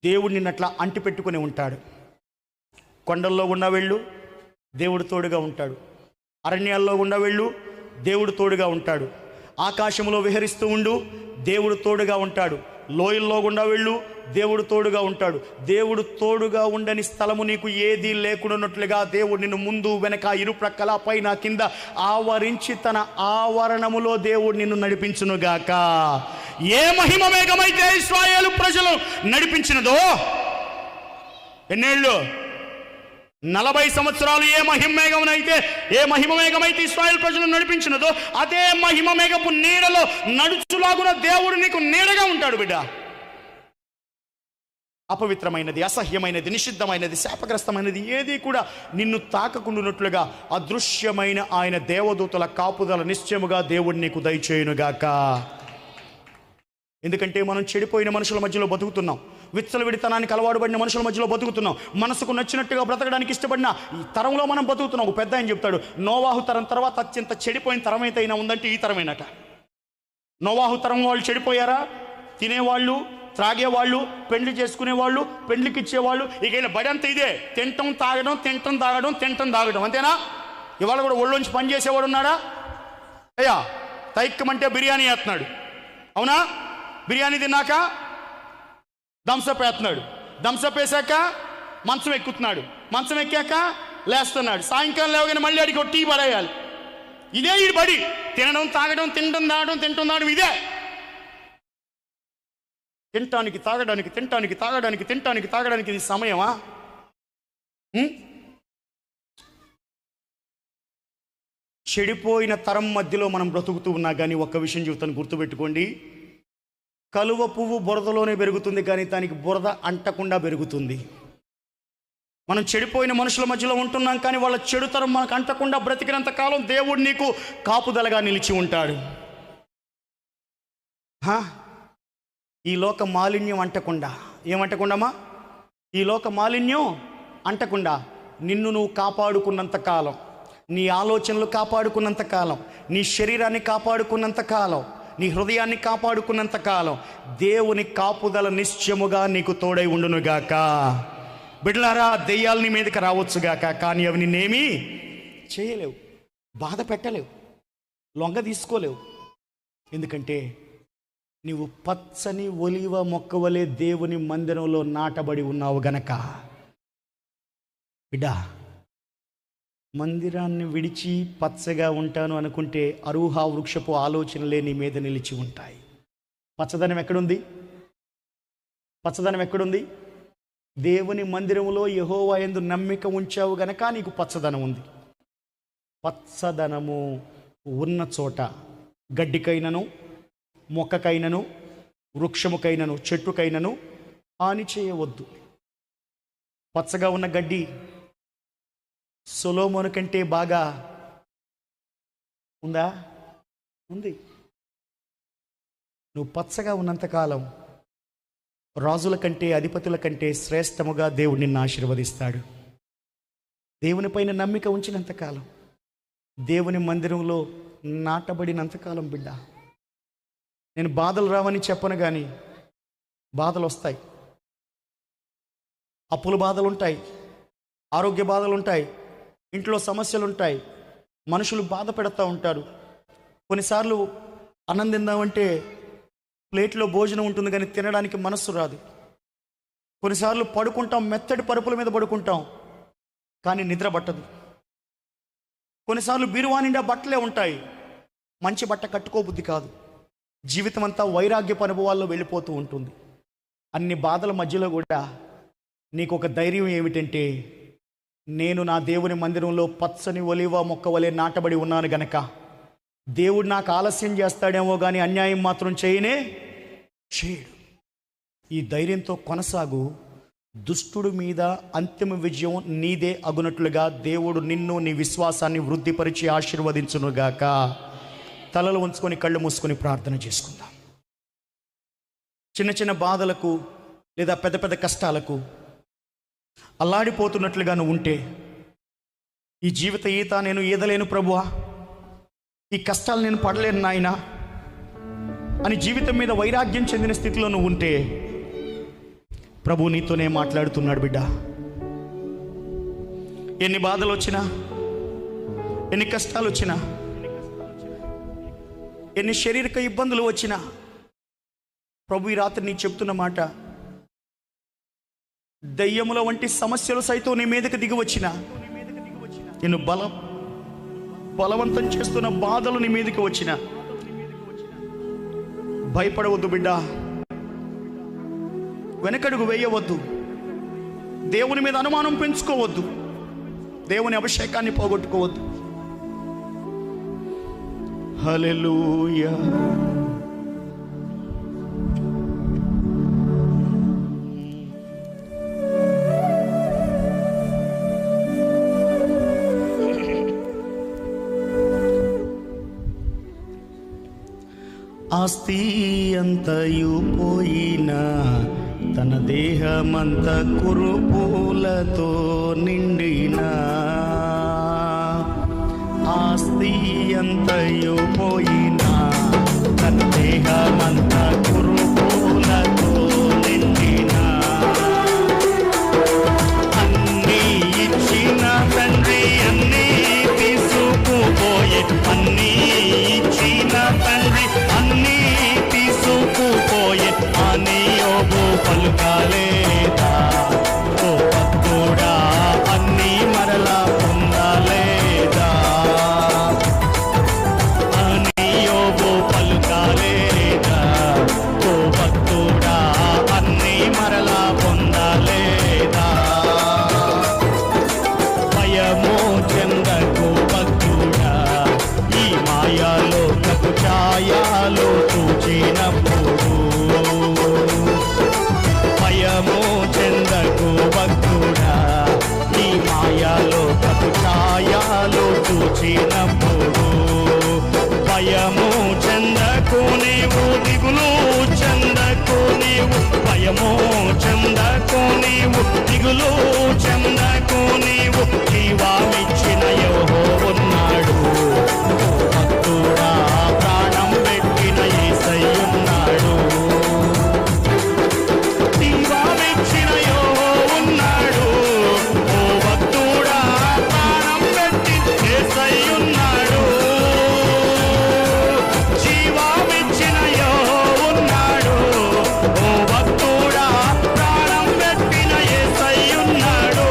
దేవుడు నిన్నట్లా అంటి పెట్టుకొని ఉంటాడు. కొండల్లో గుండా వెళ్ళు, దేవుడు తోడుగా ఉంటాడు. అరణ్యాల్లో గుండా వెళ్ళు, దేవుడు తోడుగా ఉంటాడు. ఆకాశంలో విహరిస్తూ ఉండు, దేవుడు తోడుగా ఉంటాడు. లోయల్లో గుండా వెళ్ళు, దేవుడు తోడుగా ఉంటాడు. దేవుడు తోడుగా ఉండని స్థలము నీకు ఏదీ లేకున్నట్లుగా దేవుడు నిన్ను ముందు వెనక ఇరుప్రక్కల పైన కింద ఆవరించి తన ఆవరణములో దేవుడు నిన్ను నడిపించునుగాక. ఏ మహిమ మేఘమైతే ఇశ్రాయేలు ప్రజలు నడిపించినదో, ఎన్నేళ్ళు 40 సంవత్సరాలు ఏ మహిమ మేఘమైతే ఇశ్రాయేలు ప్రజలను నడిపించినదో అదే మహిమ మేఘపు నీడలో నడుచులాగున దేవుడు నీకు నీడగా ఉంటాడు బిడ్డ. అపవిత్రమైనది, అసహ్యమైనది, నిషిద్ధమైనది, శాపగ్రస్తమైనది ఏది కూడా నిన్ను తాకకుండునట్లుగా అదృశ్యమైన ఆయన దేవదూతల కాపుదల నిశ్చయముగా దేవుడు నీకు దయచేయునుగాక. ఎందుకంటే మనం చెడిపోయిన మనుషుల మధ్యలో బతుకుతున్నాం. విచ్చలవిడితనానికి అలవాటుపడిన మనుషుల మధ్యలో బతుకుతున్నాం. మనసుకు నచ్చినట్టుగా బ్రతకడానికి ఇష్టపడిన ఈ తరంలో మనం బతుకుతున్నాం. ఒక పెద్ద ఆయన చెప్తాడు, నోవాహు తరం తర్వాత అత్యంత చెడిపోయిన తరం అయితే అయినా ఉందంటే ఈ తరమేనట. నోవాహు తరం వాళ్ళు చెడిపోయారా? తినేవాళ్ళు, త్రాగేవాళ్ళు, పెండ్లి చేసుకునేవాళ్ళు, పెండ్లికి ఇచ్చేవాళ్ళు. ఇక ఇలా బడి అంతా ఇదే, తింటం తాగడం, అంతేనా? ఇవాళ కూడా ఒళ్ళోంచి పని చేసేవాడు ఉన్నాడా? అయ్యా తైక్కమంటే బిర్యానీ వేస్తున్నాడు, అవునా? బిర్యానీ తిన్నాక థమ్సప్ వేస్తున్నాడు, థమ్సప్ వేసాక మంచం ఎక్కుతున్నాడు, మంచం ఎక్కాక లేస్తున్నాడు, సాయంకాలం లేవగానే మళ్ళీ అడిగి టీ పడేయాలి. ఇదే ఈ బడి, తినడం తాగడం, తినడం తాగడం ఇదే. తినటానికి ఇది సమయమా? చెడిపోయిన తరం మధ్యలో మనం బ్రతుకుతూ ఉన్నా కానీ ఒక్క విషయం చెబుతాను, గుర్తుపెట్టుకోండి. కలువ పువ్వు బురదలోనే పెరుగుతుంది, కానీ దానికి బురద అంటకుండా పెరుగుతుంది. మనం చెడిపోయిన మనుషుల మధ్యలో ఉంటున్నాం, కానీ వాళ్ళ చెడుతరం మనకు అంటకుండా బ్రతికినంత కాలం దేవుడు నీకు కాపుదలగా నిలిచి ఉంటాడు. ఈ లోక మాలిన్యం అంటకుండా, ఏమంటకుండామా? ఈ లోక మాలిన్యం అంటకుండా నిన్ను నువ్వు కాపాడుకున్నంత కాలం, నీ ఆలోచనలు కాపాడుకున్నంత కాలం, నీ శరీరాన్ని కాపాడుకున్నంత కాలం, నీ హృదయాన్ని కాపాడుకున్నంత కాలం దేవుని కాపుదల నిశ్చయముగా నీకు తోడై ఉండునుగాక. బిడ్డలారా, దెయ్యాలు నీ మీదకి రావచ్చుగాక, కానీ అవి నిన్నేమీ చేయలేవు, బాధ పెట్టలేవు, లొంగ తీసుకోలేవు. ఎందుకంటే నీవు పచ్చని ఒలీవ మొక్కవలే దేవుని మందిరంలో నాటబడి ఉన్నావు గనక. బిడ్డ, మందిరాన్ని విడిచి పచ్చగా ఉంటాను అనుకుంటే అరూహా వృక్షపు ఆలోచనలే నీ మీద నిలిచి ఉంటాయి. పచ్చదనం ఎక్కడుంది? దేవుని మందిరములో యెహోవా యందు నమ్మిక ఉంచావు గనక నీకు పచ్చదనం ఉంది. పచ్చదనము ఉన్న చోట గడ్డికైనను, మొక్కకైనను, వృక్షముకైనను, చెట్టుకైనను హాని చేయవద్దు. పచ్చగా ఉన్న గడ్డి సొలొమోను కంటే బాగా ఉందా? ఉంది. నువ్వు పచ్చగా ఉన్నంతకాలం రాజుల కంటే, అధిపతుల కంటే శ్రేష్టముగా దేవుడు నిన్ను ఆశీర్వదిస్తాడు. దేవుని పైన నమ్మిక ఉంచినంతకాలం, దేవుని మందిరంలో నాటబడినంతకాలం బిడ్డ, నేను బాధలు రావని చెప్పను, కానీ బాధలు వస్తాయి. అప్పుల బాధలు ఉంటాయి, ఆరోగ్య బాధలు ఉంటాయి, ఇంట్లో సమస్యలు ఉంటాయి, మనుషులు బాధ పెడతా ఉంటారు. కొన్నిసార్లు అన్నం తిందామంటే ప్లేట్లో భోజనం ఉంటుంది, కానీ తినడానికి మనస్సు రాదు. కొన్నిసార్లు పడుకుంటాం, మెత్తటి పరుపుల మీద పడుకుంటాం, కానీ నిద్ర పట్టదు. కొన్నిసార్లు బీరువా నిండా బట్టలే ఉంటాయి, మంచి బట్ట కట్టుకోబుద్ధి కాదు. జీవితం అంతా వైరాగ్యపు అనుభవాల్లో వెళ్ళిపోతూ ఉంటుంది. అన్ని బాధల మధ్యలో కూడా నీకు ఒక ధైర్యం ఏమిటంటే, నేను నా దేవుని మందిరంలో పచ్చని ఒలీవ మొక్క వలె నాటబడి ఉన్నాను గనక దేవుడు నాకు ఆలస్యం చేస్తాడేమో కానీ అన్యాయం మాత్రం చేయడు. ఈ ధైర్యంతో కొనసాగు. దుష్టుడి మీద అంతిమ విజయం నీదే అగునట్లుగా దేవుడు నిన్ను, నీ విశ్వాసాన్ని వృద్ధిపరిచి ఆశీర్వదించునుగాక. తలలు ఉంచుకొని కళ్ళు మూసుకొని ప్రార్థన చేసుకుందాం. చిన్న చిన్న బాధలకు లేదా పెద్ద పెద్ద కష్టాలకు అల్లాడిపోతున్నట్లుగా నువ్వు ఉంటే, ఈ జీవిత ఈత నేను ఈదలేను ప్రభువా, ఈ కష్టాలు నేను పడలేను నాయనా అని జీవితం మీద వైరాగ్యం చెందిన స్థితిలో నువ్వు ఉంటే, ప్రభు నీతోనే మాట్లాడుతున్నాడు. బిడ్డ, ఎన్ని బాధలు వచ్చినా, ఎన్ని కష్టాలు వచ్చినా, ఎన్ని శారీరక ఇబ్బందులు వచ్చినా, ప్రభు ఈ రాత్రి నీకు చెప్తున్న మాట, దయ్యముల వంటి సమస్యలు సైతం నీ మీదకి దిగి వచ్చిన, నేను బలవంతం చేస్తున్న బాధలు నీ మీదకి వచ్చిన, భయపడవద్దు బిడ్డ, వెనకడుగు వేయవద్దు, దేవుని మీద అనుమానం పెంచుకోవద్దు, దేవుని అభిషేకాన్ని పోగొట్టుకోవద్దు. హల్లెలూయా. ఆస్తి అంతయు పోయినా, తన దేహమంత కురుపులతో నిండినా, ఆస్తి అంతయు పోయినా, తన దేహమంత కురుపులతో నిండినా, అన్నీ ఇచ్చిన తండ్రి అన్నీ తీసుకుపోయే, అన్నీ ఇచ్చిన తండ్రి అన్నీ తీసుకుపోయే అని యోబు పలుకాలేదా? ఓ భక్తుడా, అన్నీ మరలా పొందాలేదా అని యోబు పలుకాలేదా? ఓ భక్తుడా, అన్నీ మరలా పొందాలేదా? భయము చెందకు భక్తుడా, ఈ మాయాలో కపు ఛాయాలో చూచినప్పుడు, భయము చెందకు భక్తుడా, ఈ మాయాలో కపు ఛాయాలో చూచినప్పుడు, భయము చెందకు నీవు, దిగులు చెందకు నీవు, భయము చెందకు నీవు, దిగులు చెందకు నీవు, జీవామిచ్చిన యెహోవా ఉన్నాడు. భక్తుడా, ప్రాణం పెట్టిన యేసయ్యున్నాడు. జీవామిచ్చిన యెహోవా ఉన్నాడు. ఓ భక్తుడా, ప్రాణం పెట్టి యేసయ్యున్నాడు. జీవామిచ్చిన యెహోవా ఉన్నాడు. ఓ భక్తుడా, ప్రాణం పెట్టిన యేసయ్యున్నాడు.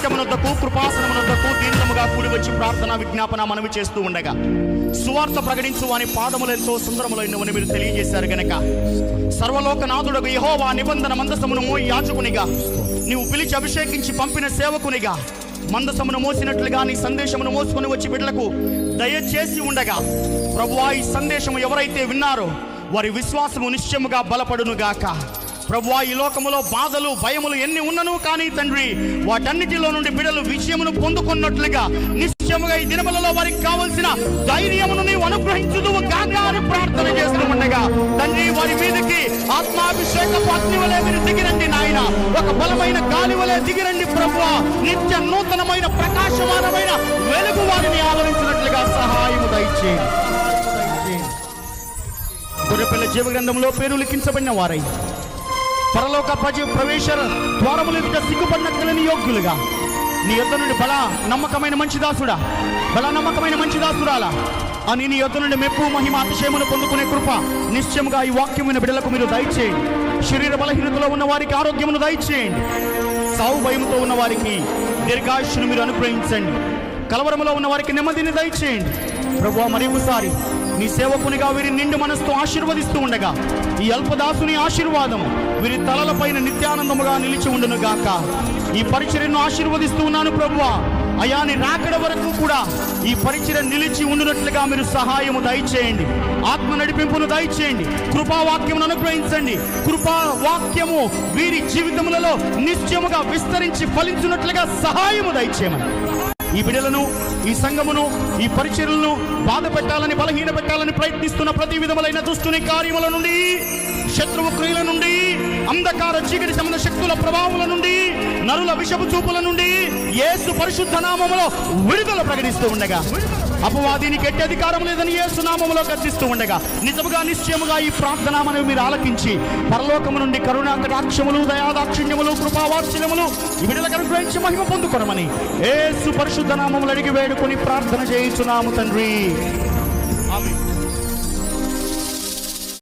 పీఠమునొద్దకు కృపాసనమునొద్దకు దీర్ఘముగా కూడి వచ్చి ప్రార్థన విజ్ఞాపన మనవి చేస్తూ ఉండగా సువార్త ప్రకటించు వాని పాదములెంతో సుందరములైనవని మీరు తెలియజేశారు గనక సర్వలోకనాథుడకు యెహోవా నిబంధన మందసమును మోయి యాజకునిగా నీవు పిలిచి అభిషేకించి పంపిన సేవకునిగా మందసమును మోసినట్లుగా నీ సందేశమును మోసుకొని వచ్చి బిడ్డలకు దయచేసి ఉండగా ప్రభువా ఈ సందేశము ఎవరైతే విన్నారో వారి విశ్వాసము నిశ్చయముగా బలపడునుగాక. ప్రభువా ఈ లోకములో బాధలు భయములు ఎన్ని ఉన్నను కానీ తండ్రి వాటన్నిటిలో నుండి బిడ్డలు విజయమును పొందుకున్నట్లుగా నిశ్చయముగా ఈ దినములలో వారికి కావలసిన ధైర్యమును నీవు అనుగ్రహించుదువు గాక అని ప్రార్థన చేస్తూ ఉండగా తండ్రి వారి మీదకి ఆత్మాభిషేకపు అగ్ని వలె మీరు దిగిరండి నాయన, ఒక బలమైన గాలి వలె దిగిరండి ప్రభువా. నిత్య నూతనమైన ప్రకాశమానమైన వెలుగు వారిని ఆవరించినట్లుగా సహాయము దయచేయండి. గొర్రెపిల్ల జీవ గ్రంథంలో పేరు లిఖించబడిన వారై పరలోక ప్రవేశ ద్వారములు ఎదుట సిగ్గుపడినట్లని యోగ్యులుగా నీ యొద్ద నుండి బల నమ్మకమైన మంచి దాసుడా, బల నమ్మకమైన మంచి దాసురాలా అని నీ యొద్ద నుండి మెప్పు మహిమ అతిశయమును పొందుకునే కృప నిశ్చయముగా ఈ వాక్యమైన బిడ్డలకు మీరు దయచేయండి. శరీర బలహీనతలో ఉన్న వారికి ఆరోగ్యమును దయచేయండి. సావు భయముతో ఉన్న వారికి దీర్ఘాయుష్ను మీరు అనుగ్రహించండి. కలవరములో ఉన్న వారికి నెమ్మదిని దయచేయండి. ప్రభువా మరి ఒకసారి నీ సేవకునిగా వీరి నిండు మనసుతో ఆశీర్వదిస్తూ ఉండగా ఈ అల్పదాసుని ఆశీర్వాదము వీరి తలలపైన నిత్యానందముగా నిలిచి ఉండును గాక. ఈ పరిచర్యను ఆశీర్వదిస్తూ ఉన్నాను ప్రభువా. అయా నీ రాకడ వరకు కూడా ఈ పరిచర్య నిలిచి ఉండునట్లుగా మీరు సహాయము దయచేయండి. ఆత్మ నడిపింపును దయచేయండి. కృపావాక్యమును అనుగ్రహించండి. కృపావాక్యము వీరి జీవితములలో నిశ్చయముగా విస్తరించి ఫలించున్నట్లుగా సహాయము దయచేయమని ఈ బిడ్డలను, ఈ సంఘమును, ఈ పరిచర్యలను బాధ పెట్టాలని బలహీన పెట్టాలని ప్రయత్నిస్తున్న ప్రతి విధములైన దుష్టుని కార్యముల నుండి, శత్రువు క్రియల నుండి, అంధకార చీకటి సంబంధ శక్తుల ప్రభావముల నుండి, నరుల విషపు చూపుల నుండి యేసు పరిశుద్ధ నామములో విడుదల ప్రకటిస్తూ ఉండగా అపవాదినికి ఎట్టి అధికారం లేదని యేసు నామములో గర్జిస్తూ ఉండగా నిజముగా నిశ్చయముగా ఈ ప్రార్థన మనవి మీరు ఆలకించి పరలోకము నుండి కరుణా కటాక్షములు, దయాదాక్షిణ్యములు, కృపావాత్సల్యములు ఈ బిడ్డలకు అనుగ్రహించి మహిమ పొందుకొనమని యేసు పరిశుద్ధ నామములు అడిగి వేడుకొని ప్రార్థన చేయించున్నాము తండ్రి. ఆమేన్.